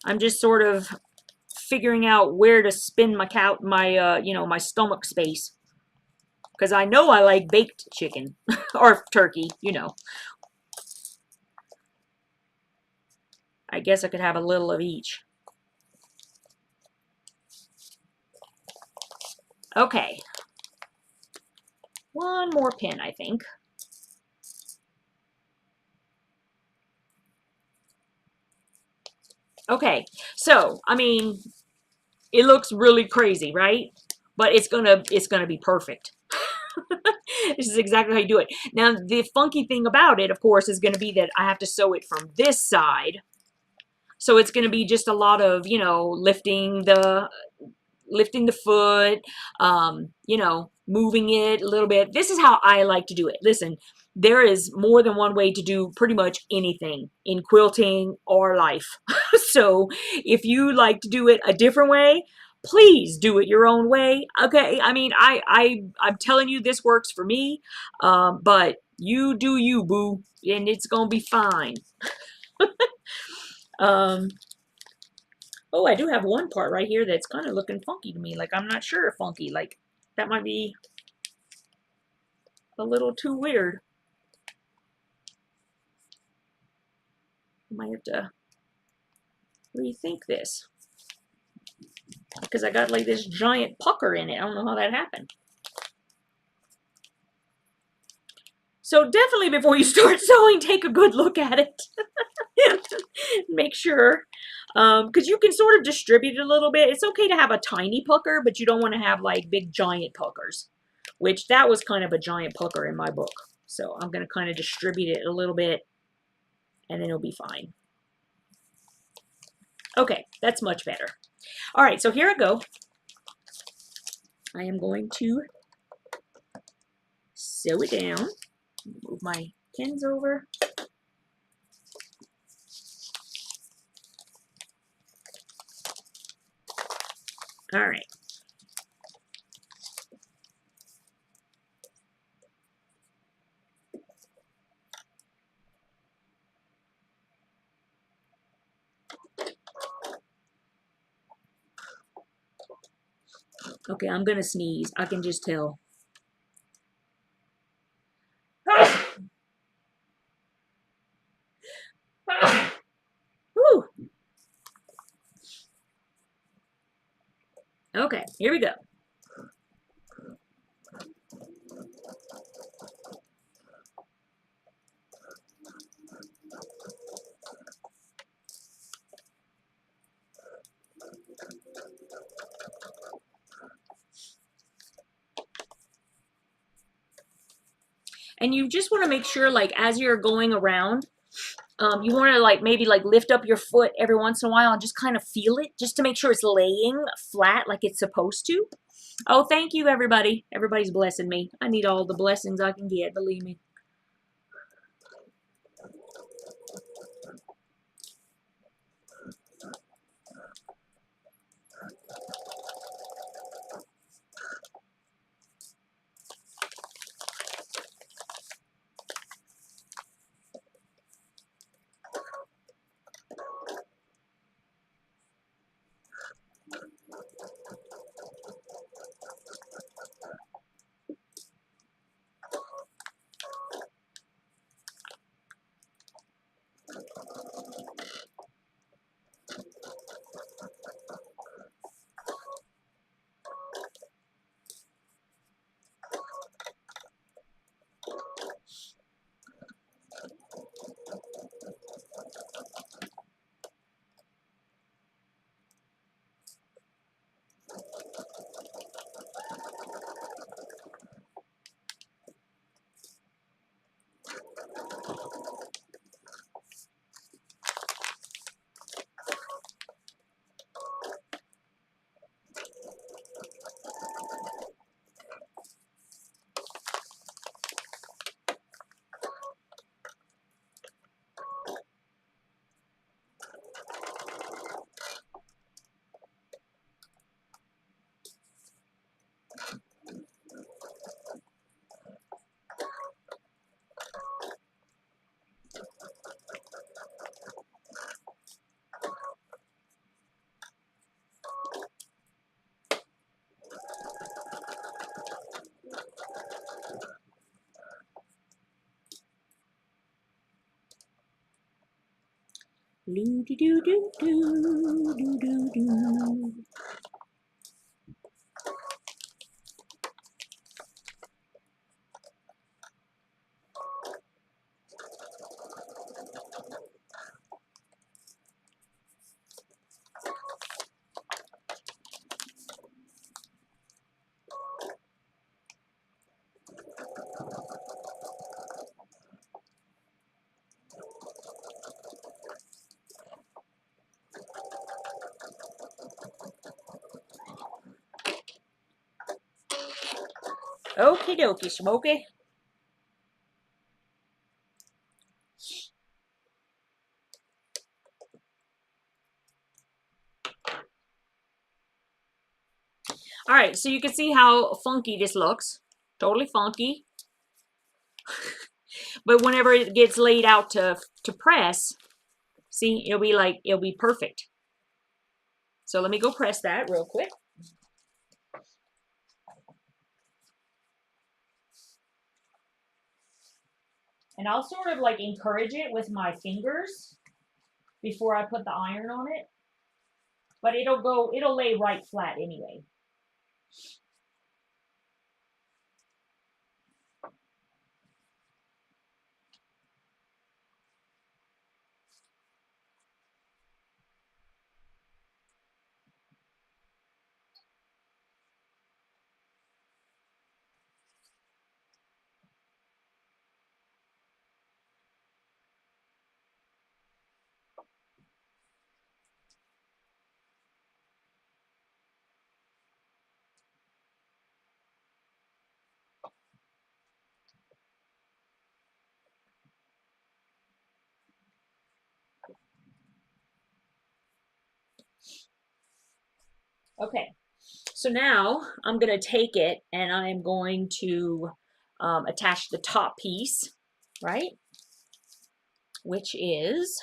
I'm just sort of figuring out where to spin my stomach space, because I know I like baked chicken or turkey, you know. I guess I could have a little of each. Okay. One more pin, I think. Okay, so I mean, it looks really crazy, right? But it's gonna be perfect. This is exactly how you do it. Now, the funky thing about it, of course, is gonna be that I have to sew it from this side. So it's gonna be just a lot of, you know, lifting the foot, you know, moving it a little bit. This is how I like to do it. Listen, there is more than one way to do pretty much anything in quilting or life. So if you like to do it a different way, please do it your own way. Okay, I mean, I'm telling you, this works for me, but you do you, boo, and it's gonna be fine. um, Oh, I do have one part right here that's kind of looking funky to me. Like, I'm not sure if funky. Like, that might be... a little too weird. I might have to rethink this. Because I got like this giant pucker in it. I don't know how that happened. So definitely before you start sewing, take a good look at it. Make sure. Because you can sort of distribute it a little bit. It's okay to have a tiny pucker, but you don't want to have like big giant puckers. Which that was kind of a giant pucker in my book. So I'm going to kind of distribute it a little bit. And then it'll be fine. Okay, that's much better. All right, so here I go. I am going to sew it down. Move my pins over. All right. Okay, I'm gonna sneeze. I can just tell. Whew. Okay, here we go. And you just want to make sure, like, as you're going around, you want to, like, maybe, like, lift up your foot every once in a while and just kind of feel it, just to make sure it's laying flat like it's supposed to. Oh, thank you, everybody. Everybody's blessing me. I need all the blessings I can get, believe me. Doo doo doo doo doo doo doo doo. Okie dokie, Smokey. All right, so you can see how funky this looks. Totally funky. But whenever it gets laid out to press, see, it'll be perfect. So let me go press that real quick. And I'll sort of like encourage it with my fingers before I put the iron on it. But it'll lay right flat anyway. Okay, so now I'm going to take it and I'm going to attach the top piece, right? Which is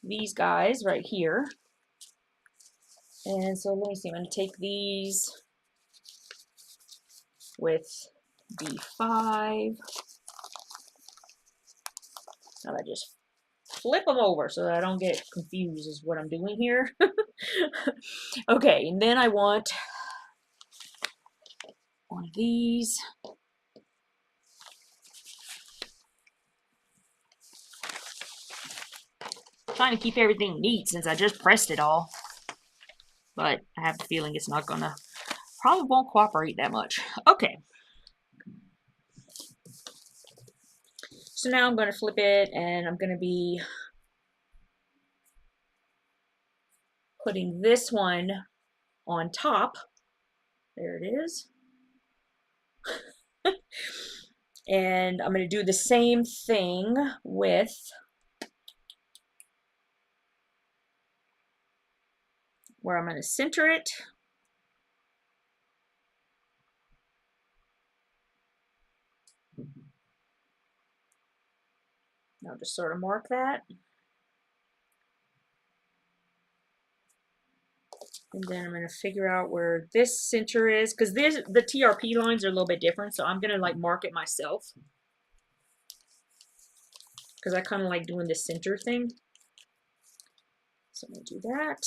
these guys right here. And so let me see, I'm going to take these with B5. Now I just flip them over so that I don't get confused is what I'm doing here. Okay, and then I want one of these. Trying to keep everything neat since I just pressed it all. But I have the feeling it's not gonna, probably won't cooperate that much. Okay. So now I'm gonna flip it and I'm gonna be putting this one on top. There it is. And I'm going to do the same thing with where I'm going to center it. Now just sort of mark that. And then I'm going to figure out where this center is, because the TRP lines are a little bit different, so I'm going to like mark it myself. Because I kind of like doing the center thing. So I'm going to do that.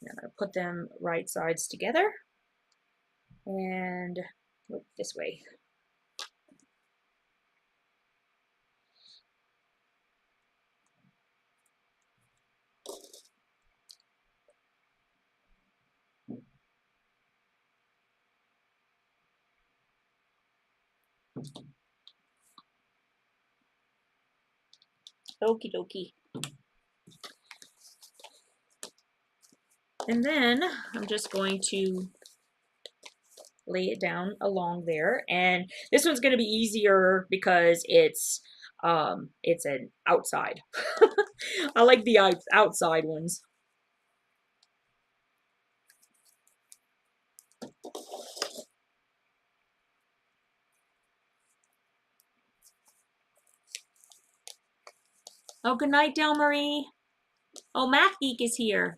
And I'm going to put them right sides together. And look this way. Okie dokie. And then I'm just going to lay it down along there. And this one's going to be easier because it's an outside. I like the outside ones. Oh, good night, Del Marie. Oh, Math Geek is here.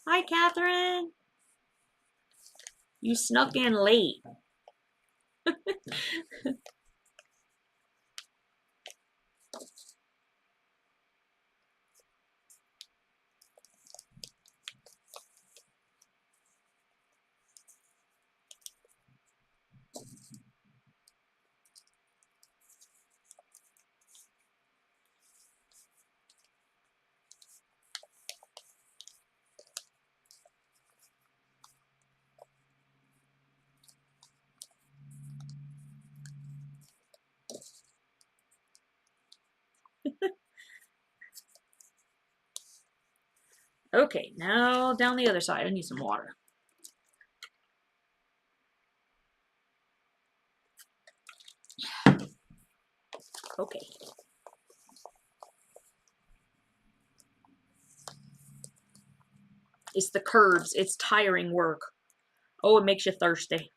Hi, Catherine. You snuck in late. Okay, now down the other side. I need some water. Okay. It's the curves. It's tiring work. Oh, it makes you thirsty.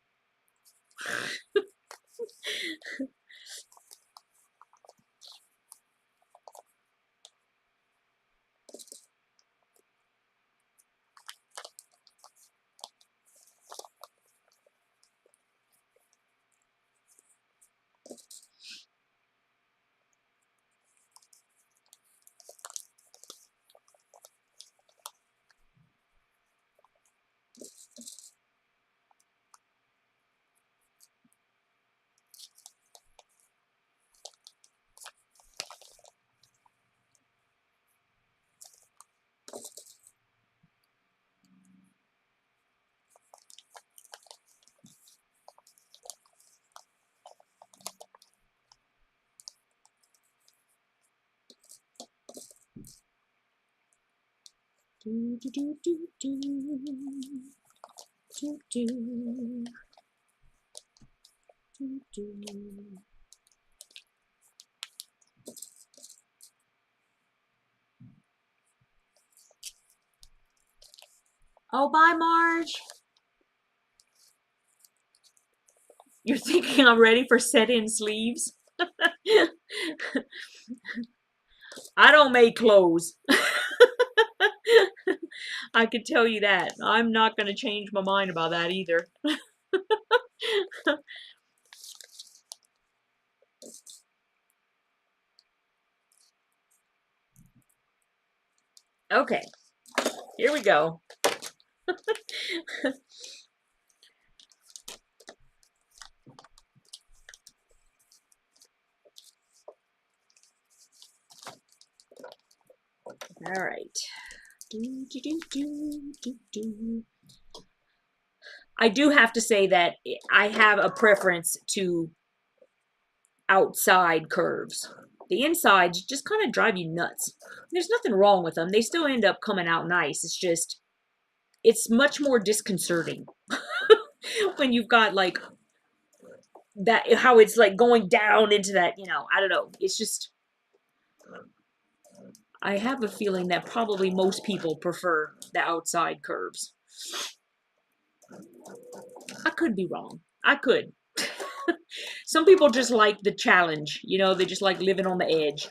Do, do, do, do, do. Do, do. Do, do. Oh, bye, Marge. You're thinking I'm ready for set-in sleeves? I don't make clothes. I can tell you that. I'm not going to change my mind about that either. Okay, here we go. All right. Do, do, do, do, do, do. I do have to say that I have a preference to outside curves. The insides just kind of drive you nuts. There's nothing wrong with them. They still end up coming out nice. It's just, it's much more disconcerting when you've got like that, how it's like going down into that, you know, I don't know. It's just, I have a feeling that probably most people prefer the outside curves. I could be wrong. I could. Some people just like the challenge, you know, they just like living on the edge.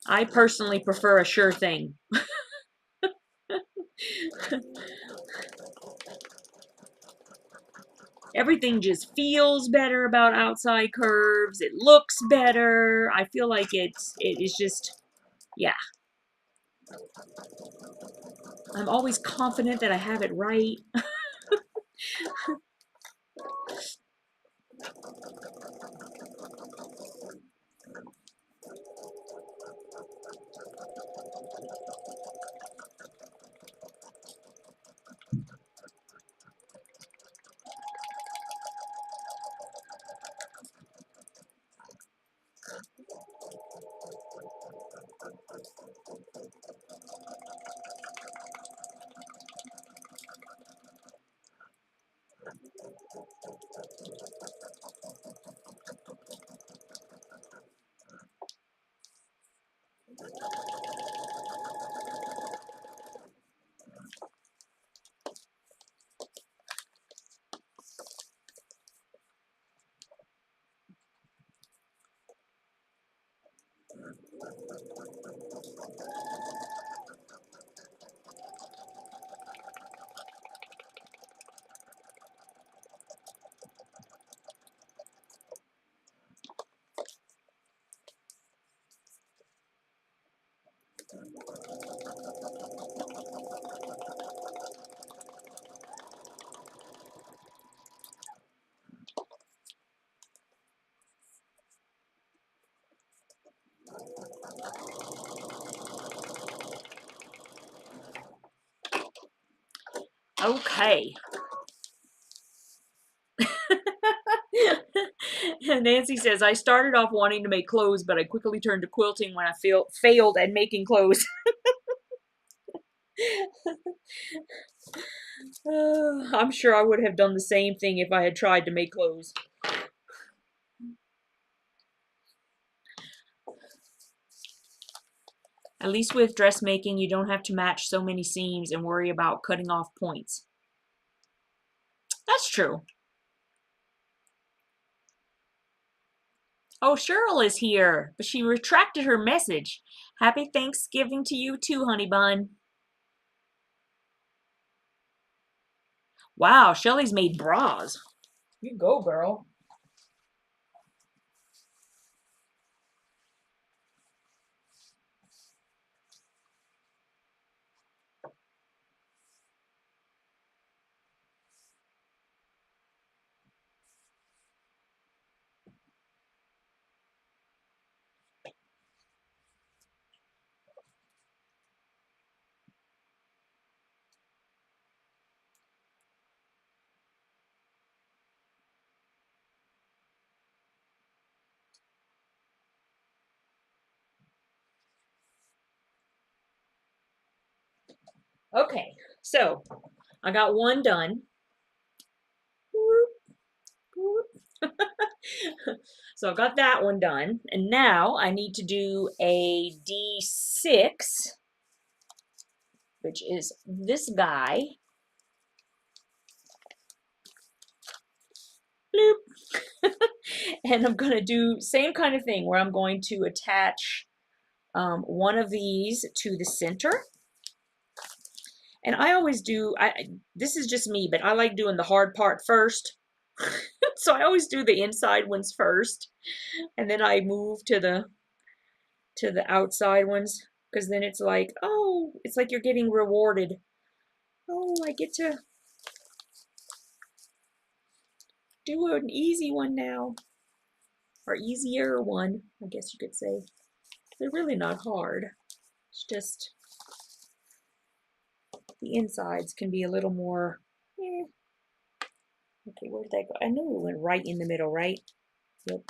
I personally prefer a sure thing. Everything just feels better about outside curves. It looks better. I feel like it is just, yeah. I'm always confident that I have it right. Okay. Nancy says, I started off wanting to make clothes, but I quickly turned to quilting when I failed at making clothes. I'm sure I would have done the same thing if I had tried to make clothes. At least with dressmaking, you don't have to match so many seams and worry about cutting off points. That's true. Oh, Cheryl is here, but she retracted her message. Happy Thanksgiving to you too, honey bun. Wow, Shelly's made bras. You go, girl. Okay, so I got one done. So I got that one done, and now I need to do a D6, which is this guy. Bloop. And I'm going to do same kind of thing where I'm going to attach one of these to the center. And I always do, this is just me, but I like doing the hard part first. So I always do the inside ones first, and then I move to the outside ones, because then it's like, oh, it's like you're getting rewarded. Oh, I get to do an easy one now, or easier one, I guess you could say. They're really not hard. It's just the insides can be a little more, Okay, where did that go? I know it went right in the middle, right? Yep.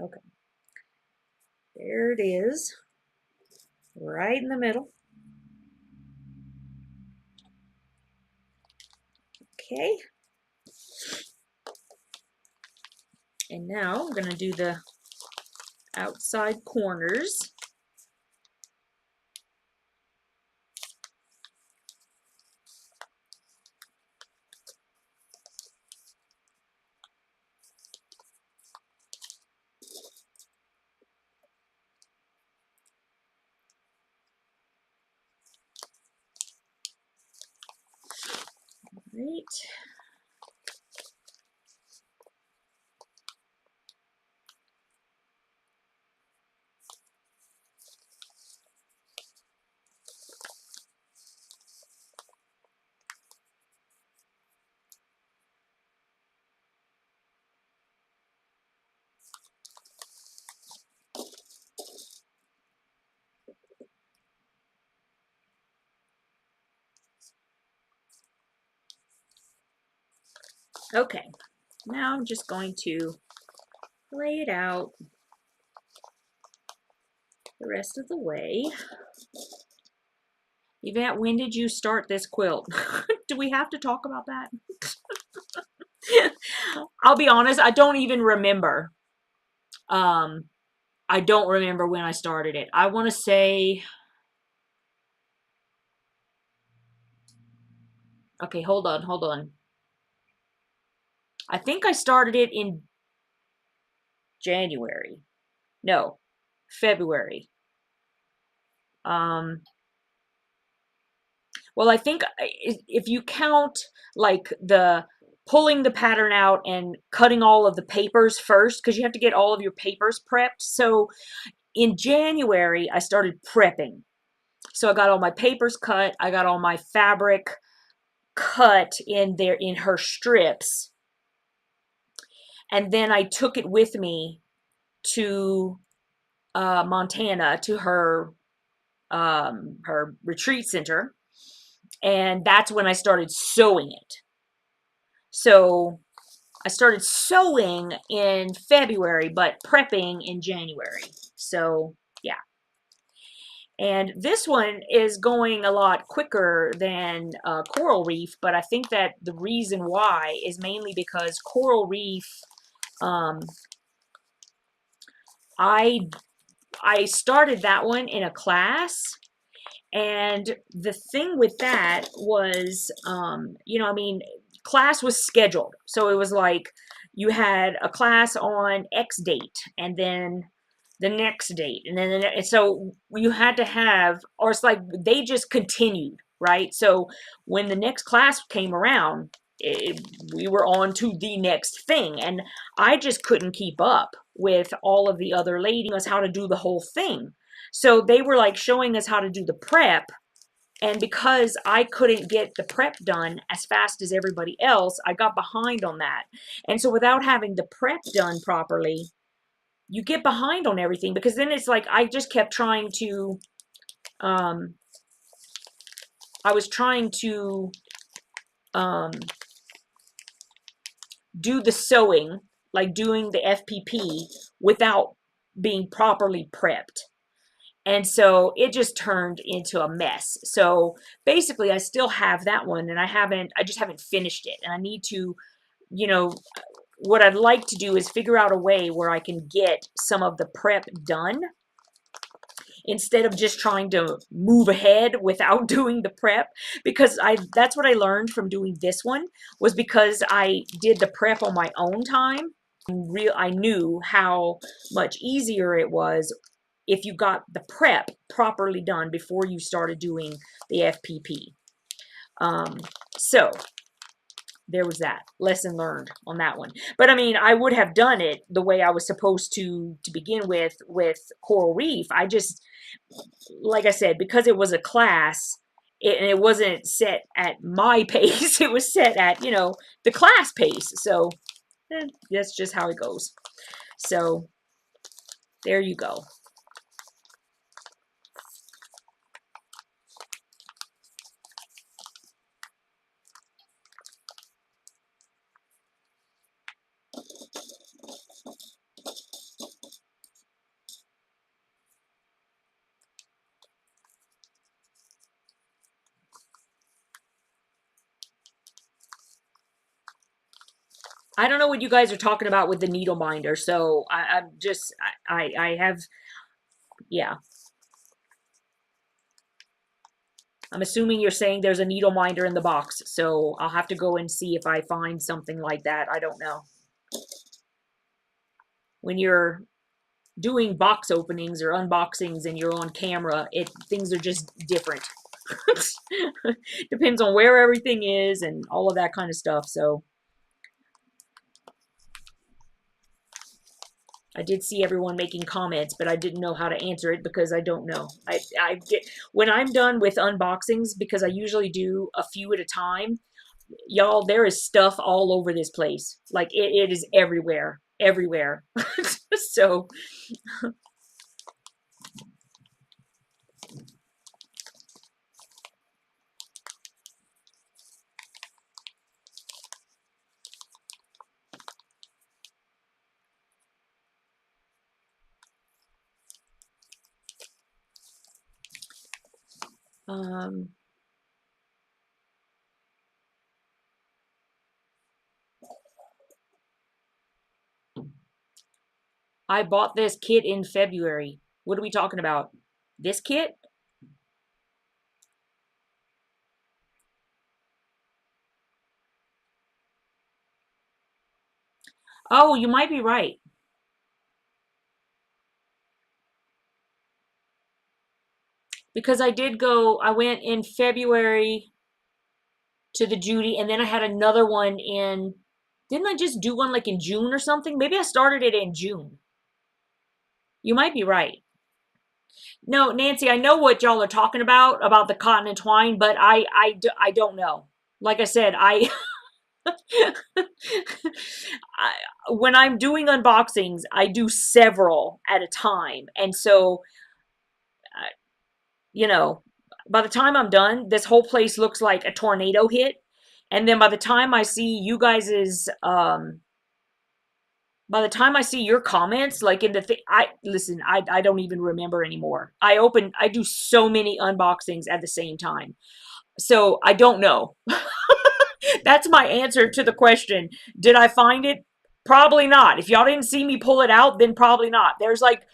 Okay. There it is. Right in the middle. Okay. And now I'm going to do the outside corners. Right. Okay, now I'm just going to lay it out the rest of the way. Yvette, when did you start this quilt? Do we have to talk about that? I'll be honest, I don't even remember. I don't remember when I started it. I want to say, okay, hold on. I think I started it in January. No, February. Well, I think if you count like the pulling the pattern out and cutting all of the papers first, because you have to get all of your papers prepped. So in January, I started prepping. So I got all my papers cut. I got all my fabric cut in there in her strips. And then I took it with me to Montana, to her retreat center, and that's when I started sewing it. So I started sewing in February, but prepping in January. So yeah. And this one is going a lot quicker than Coral Reef, but I think that the reason why is mainly because Coral Reef, I started that one in a class, and the thing with that was, you know, I mean, class was scheduled. So it was like you had a class on X date and then the next date. And then and so you had to have, or it's like they just continued, right? So when the next class came around, we were on to the next thing. And I just couldn't keep up with all of the other ladies how to do the whole thing. So they were like showing us how to do the prep. And because I couldn't get the prep done as fast as everybody else, I got behind on that. And so without having the prep done properly, you get behind on everything, because then it's like I just kept trying to, I was trying to do the sewing, like doing the FPP without being properly prepped. And so it just turned into a mess. So basically I still have that one, and I just haven't finished it. And I need to, you know, what I'd like to do is figure out a way where I can get some of the prep done instead of just trying to move ahead without doing the prep, because that's what I learned from doing this one, was because I did the prep on my own time. I knew how much easier it was if you got the prep properly done before you started doing the FPP. So there was that lesson learned on that one. But I mean, I would have done it the way I was supposed to begin with Coral Reef. I just, like I said, because it was a class, and it wasn't set at my pace, it was set at, you know, the class pace. So that's just how it goes. So there you go. I don't know what you guys are talking about with the needle minder, so I'm just, I have, yeah. I'm assuming you're saying there's a needle minder in the box, so I'll have to go and see if I find something like that. I don't know. When you're doing box openings or unboxings and you're on camera, things are just different. Depends on where everything is and all of that kind of stuff, so. I did see everyone making comments, but I didn't know how to answer it because I don't know. I get, when I'm done with unboxings, because I usually do a few at a time, y'all, there is stuff all over this place. Like it is everywhere, everywhere. So I bought this kit in February. What are we talking about? This kit? Oh, you might be right. Because I went in February to the Judy, and then I had another one in, didn't I just do one like in June or something? Maybe I started it in June. You might be right. No, Nancy, I know what y'all are talking about the cotton and twine, but I don't know. Like I said, I, when I'm doing unboxings, I do several at a time. And so, you know, by the time I'm done, this whole place looks like a tornado hit. And then by the time I see you guys's By the time I see your comments, like in the thing, listen, I don't even remember anymore. I do so many unboxings at the same time. So I don't know. That's my answer to the question. Did I find it? Probably not. If y'all didn't see me pull it out, then probably not. There's like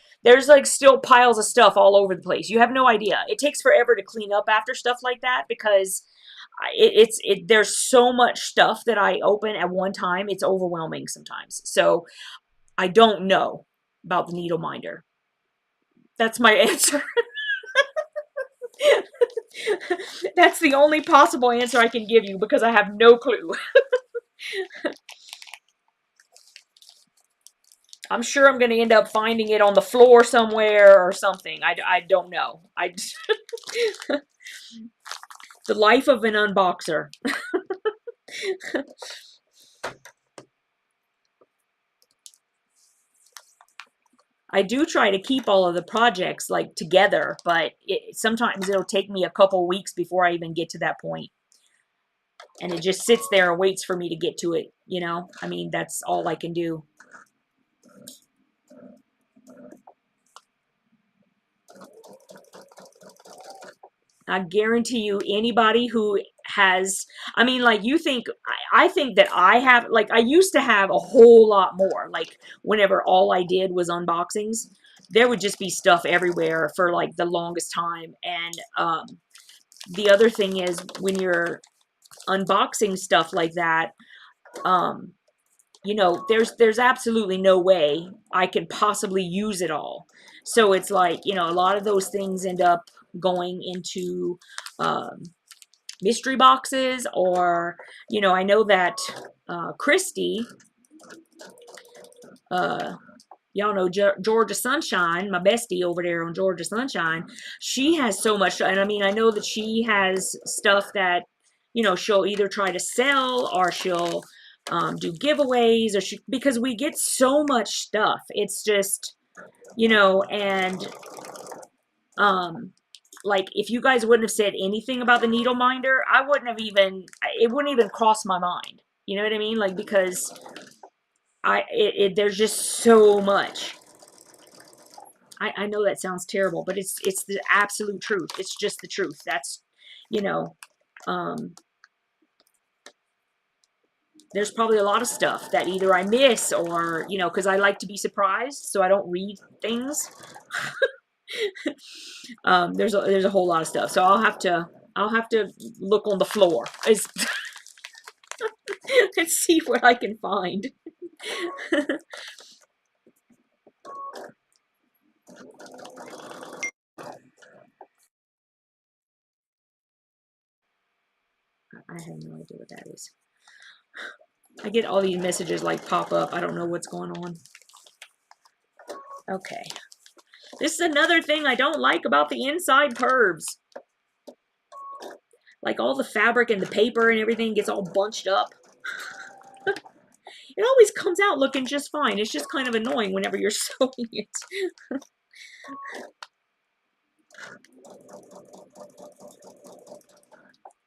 still piles of stuff all over the place. You have no idea. It takes forever to clean up after stuff like that because there's so much stuff that I open at one time. It's overwhelming sometimes. So I don't know about the needle minder. That's my answer. That's the only possible answer I can give you because I have no clue. I'm sure I'm going to end up finding it on the floor somewhere or something. I don't know. The life of an unboxer. I do try to keep all of the projects like together, but sometimes it'll take me a couple weeks before I even get to that point. And it just sits there and waits for me to get to it, you know? I mean, that's all I can do. I guarantee you anybody who has, I mean, like you think, I think that I have, like I used to have a whole lot more, like whenever all I did was unboxings, there would just be stuff everywhere for like the longest time. And the other thing is when you're unboxing stuff like that, you know, there's absolutely no way I can possibly use it all. So it's like, you know, a lot of those things end up going into mystery boxes, or, you know, I know that Christy, y'all know Georgia Sunshine, my bestie over there on Georgia Sunshine, she has so much, and I mean, I know that she has stuff that, you know, she'll either try to sell or she'll do giveaways, or because we get so much stuff. It's just, you know, and like if you guys wouldn't have said anything about the needle minder, I wouldn't have even, it wouldn't even cross my mind. You know what I mean? Like, because there's just so much. I know that sounds terrible, but it's the absolute truth. It's just the truth. That's, you know, there's probably a lot of stuff that either I miss or, you know, because I like to be surprised, so I don't read things. There's a whole lot of stuff, so I'll have to look on the floor and see what I can find. I have no idea what that is. I get all these messages like pop up. I don't know what's going on. Okay. This is another thing I don't like about the inside curbs. Like all the fabric and the paper and everything gets all bunched up. It always comes out looking just fine. It's just kind of annoying whenever you're sewing it.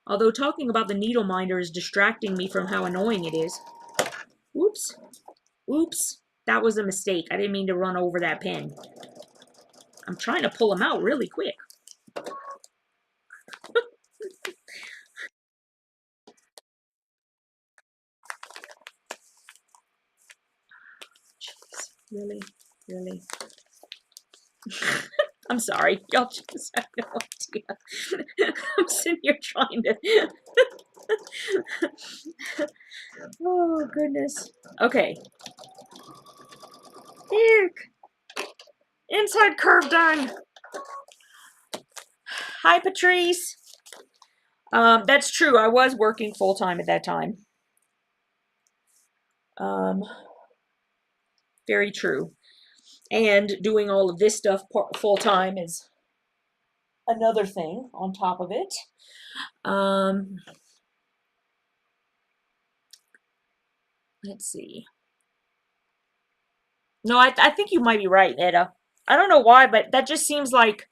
Although talking about the needle minder is distracting me from how annoying it is. Oops. Oops. That was a mistake. I didn't mean to run over that pen. I'm trying to pull them out really quick. Jeez. Really? Really? I'm sorry. Y'all just have no idea. I'm sitting here trying to... Oh, goodness. Okay. Eek. Inside curve done. Hi, Patrice. That's true. I was working full-time at that time. Very true. And doing all of this stuff full-time is another thing on top of it. Let's see. No, I think you might be right, Etta. I don't know why, but that just seems like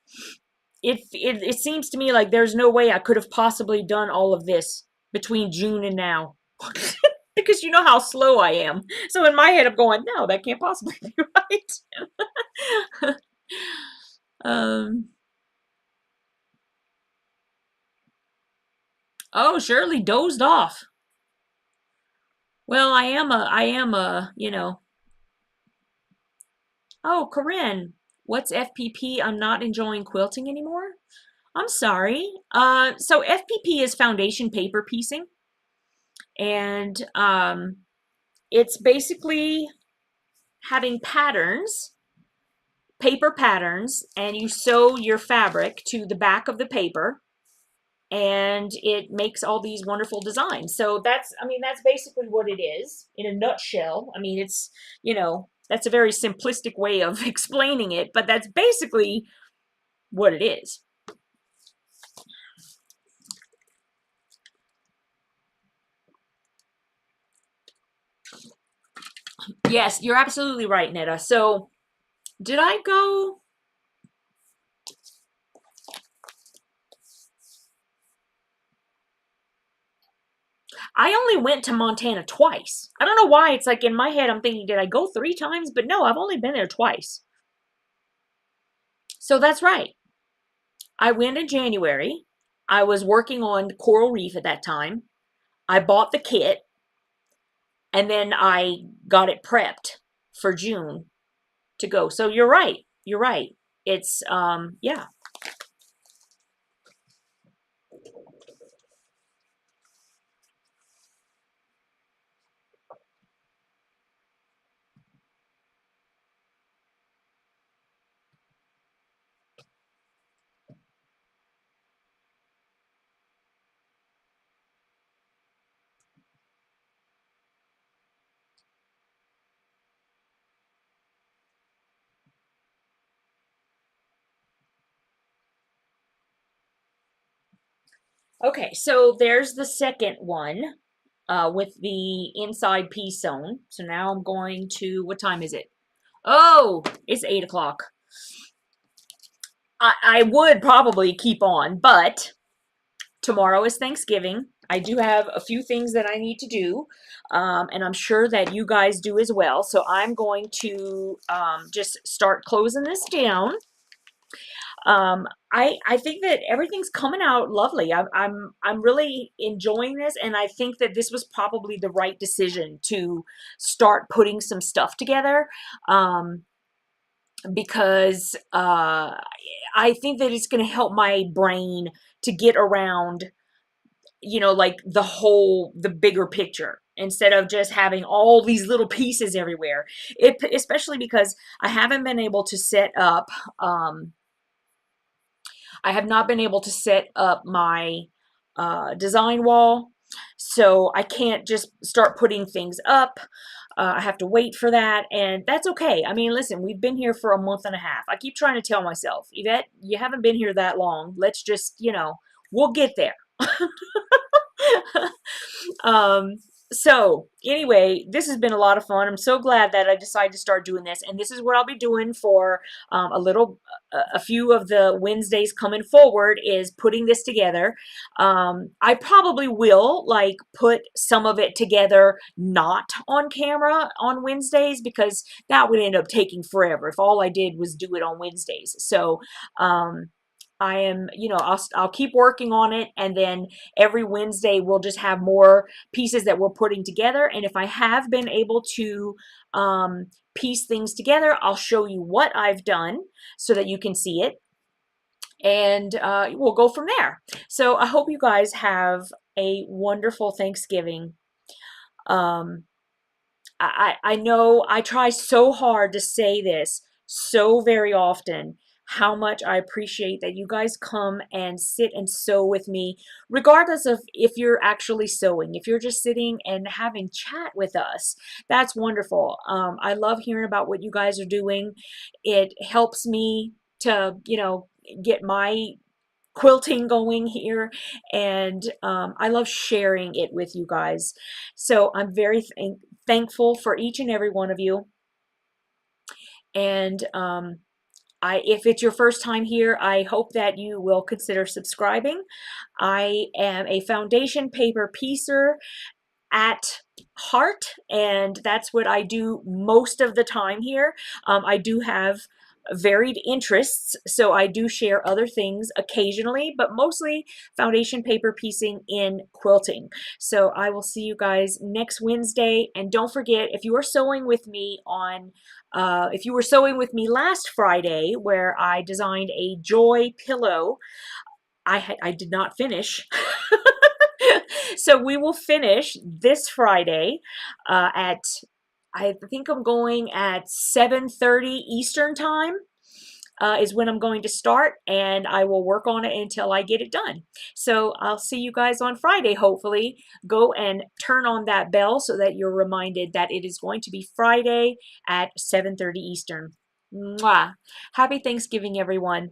it seems to me like there's no way I could have possibly done all of this between June and now. because you know how slow I am. So in my head, I'm going, no, that can't possibly be right. um, oh, Shirley dozed off. Well, you know. Oh, Corinne, what's FPP? I'm not enjoying quilting anymore. I'm sorry. So FPP is foundation paper piecing, and it's basically having patterns, paper patterns, and you sew your fabric to the back of the paper, and it makes all these wonderful designs. So I mean, that's basically what it is in a nutshell. I mean, it's, you know, that's a very simplistic way of explaining it, but that's basically what it is. Yes, you're absolutely right, Netta. So did I go? I only went to Montana twice. I don't know why. It's like in my head, I'm thinking, did I go 3 times? But no, I've only been there twice. So that's right. I went in January. I was working on Coral Reef at that time. I bought the kit, and then I got it prepped for June to go. So you're right. You're right. It's yeah. Okay, so there's the second one with the inside piece sewn. So now I'm going to, what time is it? Oh, it's 8 o'clock. I would probably keep on, but tomorrow is Thanksgiving. I do have a few things that I need to do, and I'm sure that you guys do as well. So I'm going to just start closing this down. I think that everything's coming out lovely. I'm really enjoying this, and I think that this was probably the right decision to start putting some stuff together. Because I think that it's going to help my brain to get around, you know, like the bigger picture instead of just having all these little pieces everywhere. Especially because I haven't been able to set up, I have not been able to set up my design wall. So I can't just start putting things up. I have to wait for that, and that's okay. I mean, listen, we've been here for a month and a half. I keep trying to tell myself, Yvette, you haven't been here that long. Let's just, you know, we'll get there. um, so anyway, this has been a lot of fun. I'm so glad that I decided to start doing this, and this is what I'll be doing for a few of the Wednesdays coming forward, is putting this together. I probably will like put some of it together not on camera on Wednesdays, because that would end up taking forever if all I did was do it on Wednesdays. So I am, you know, I'll keep working on it, and then every Wednesday we'll just have more pieces that we're putting together. And if I have been able to piece things together, I'll show you what I've done so that you can see it, and we'll go from there. So I hope you guys have a wonderful Thanksgiving. Um, I know I try so hard to say this so very often, how much I appreciate that you guys come and sit and sew with me, regardless of if you're actually sewing. If you're just sitting and having chat with us, that's wonderful. I love hearing about what you guys are doing. It helps me to, you know, get my quilting going here, and I love sharing it with you guys. So I'm very thankful for each and every one of you. And if it's your first time here, I hope that you will consider subscribing. I am a foundation paper piecer at heart, and that's what I do most of the time here. I do have varied interests, so I do share other things occasionally, but mostly foundation paper piecing in quilting. So I will see you guys next Wednesday, and don't forget, if you are sewing with me on if you were sewing with me last Friday where I designed a joy pillow, I did not finish. So we will finish this Friday at, I think I'm going at 7:30 Eastern time. Is when I'm going to start, and I will work on it until I get it done. So I'll see you guys on Friday, hopefully. Go and turn on that bell so that you're reminded that it is going to be Friday at 7:30 Eastern. Mwah. Happy Thanksgiving, everyone.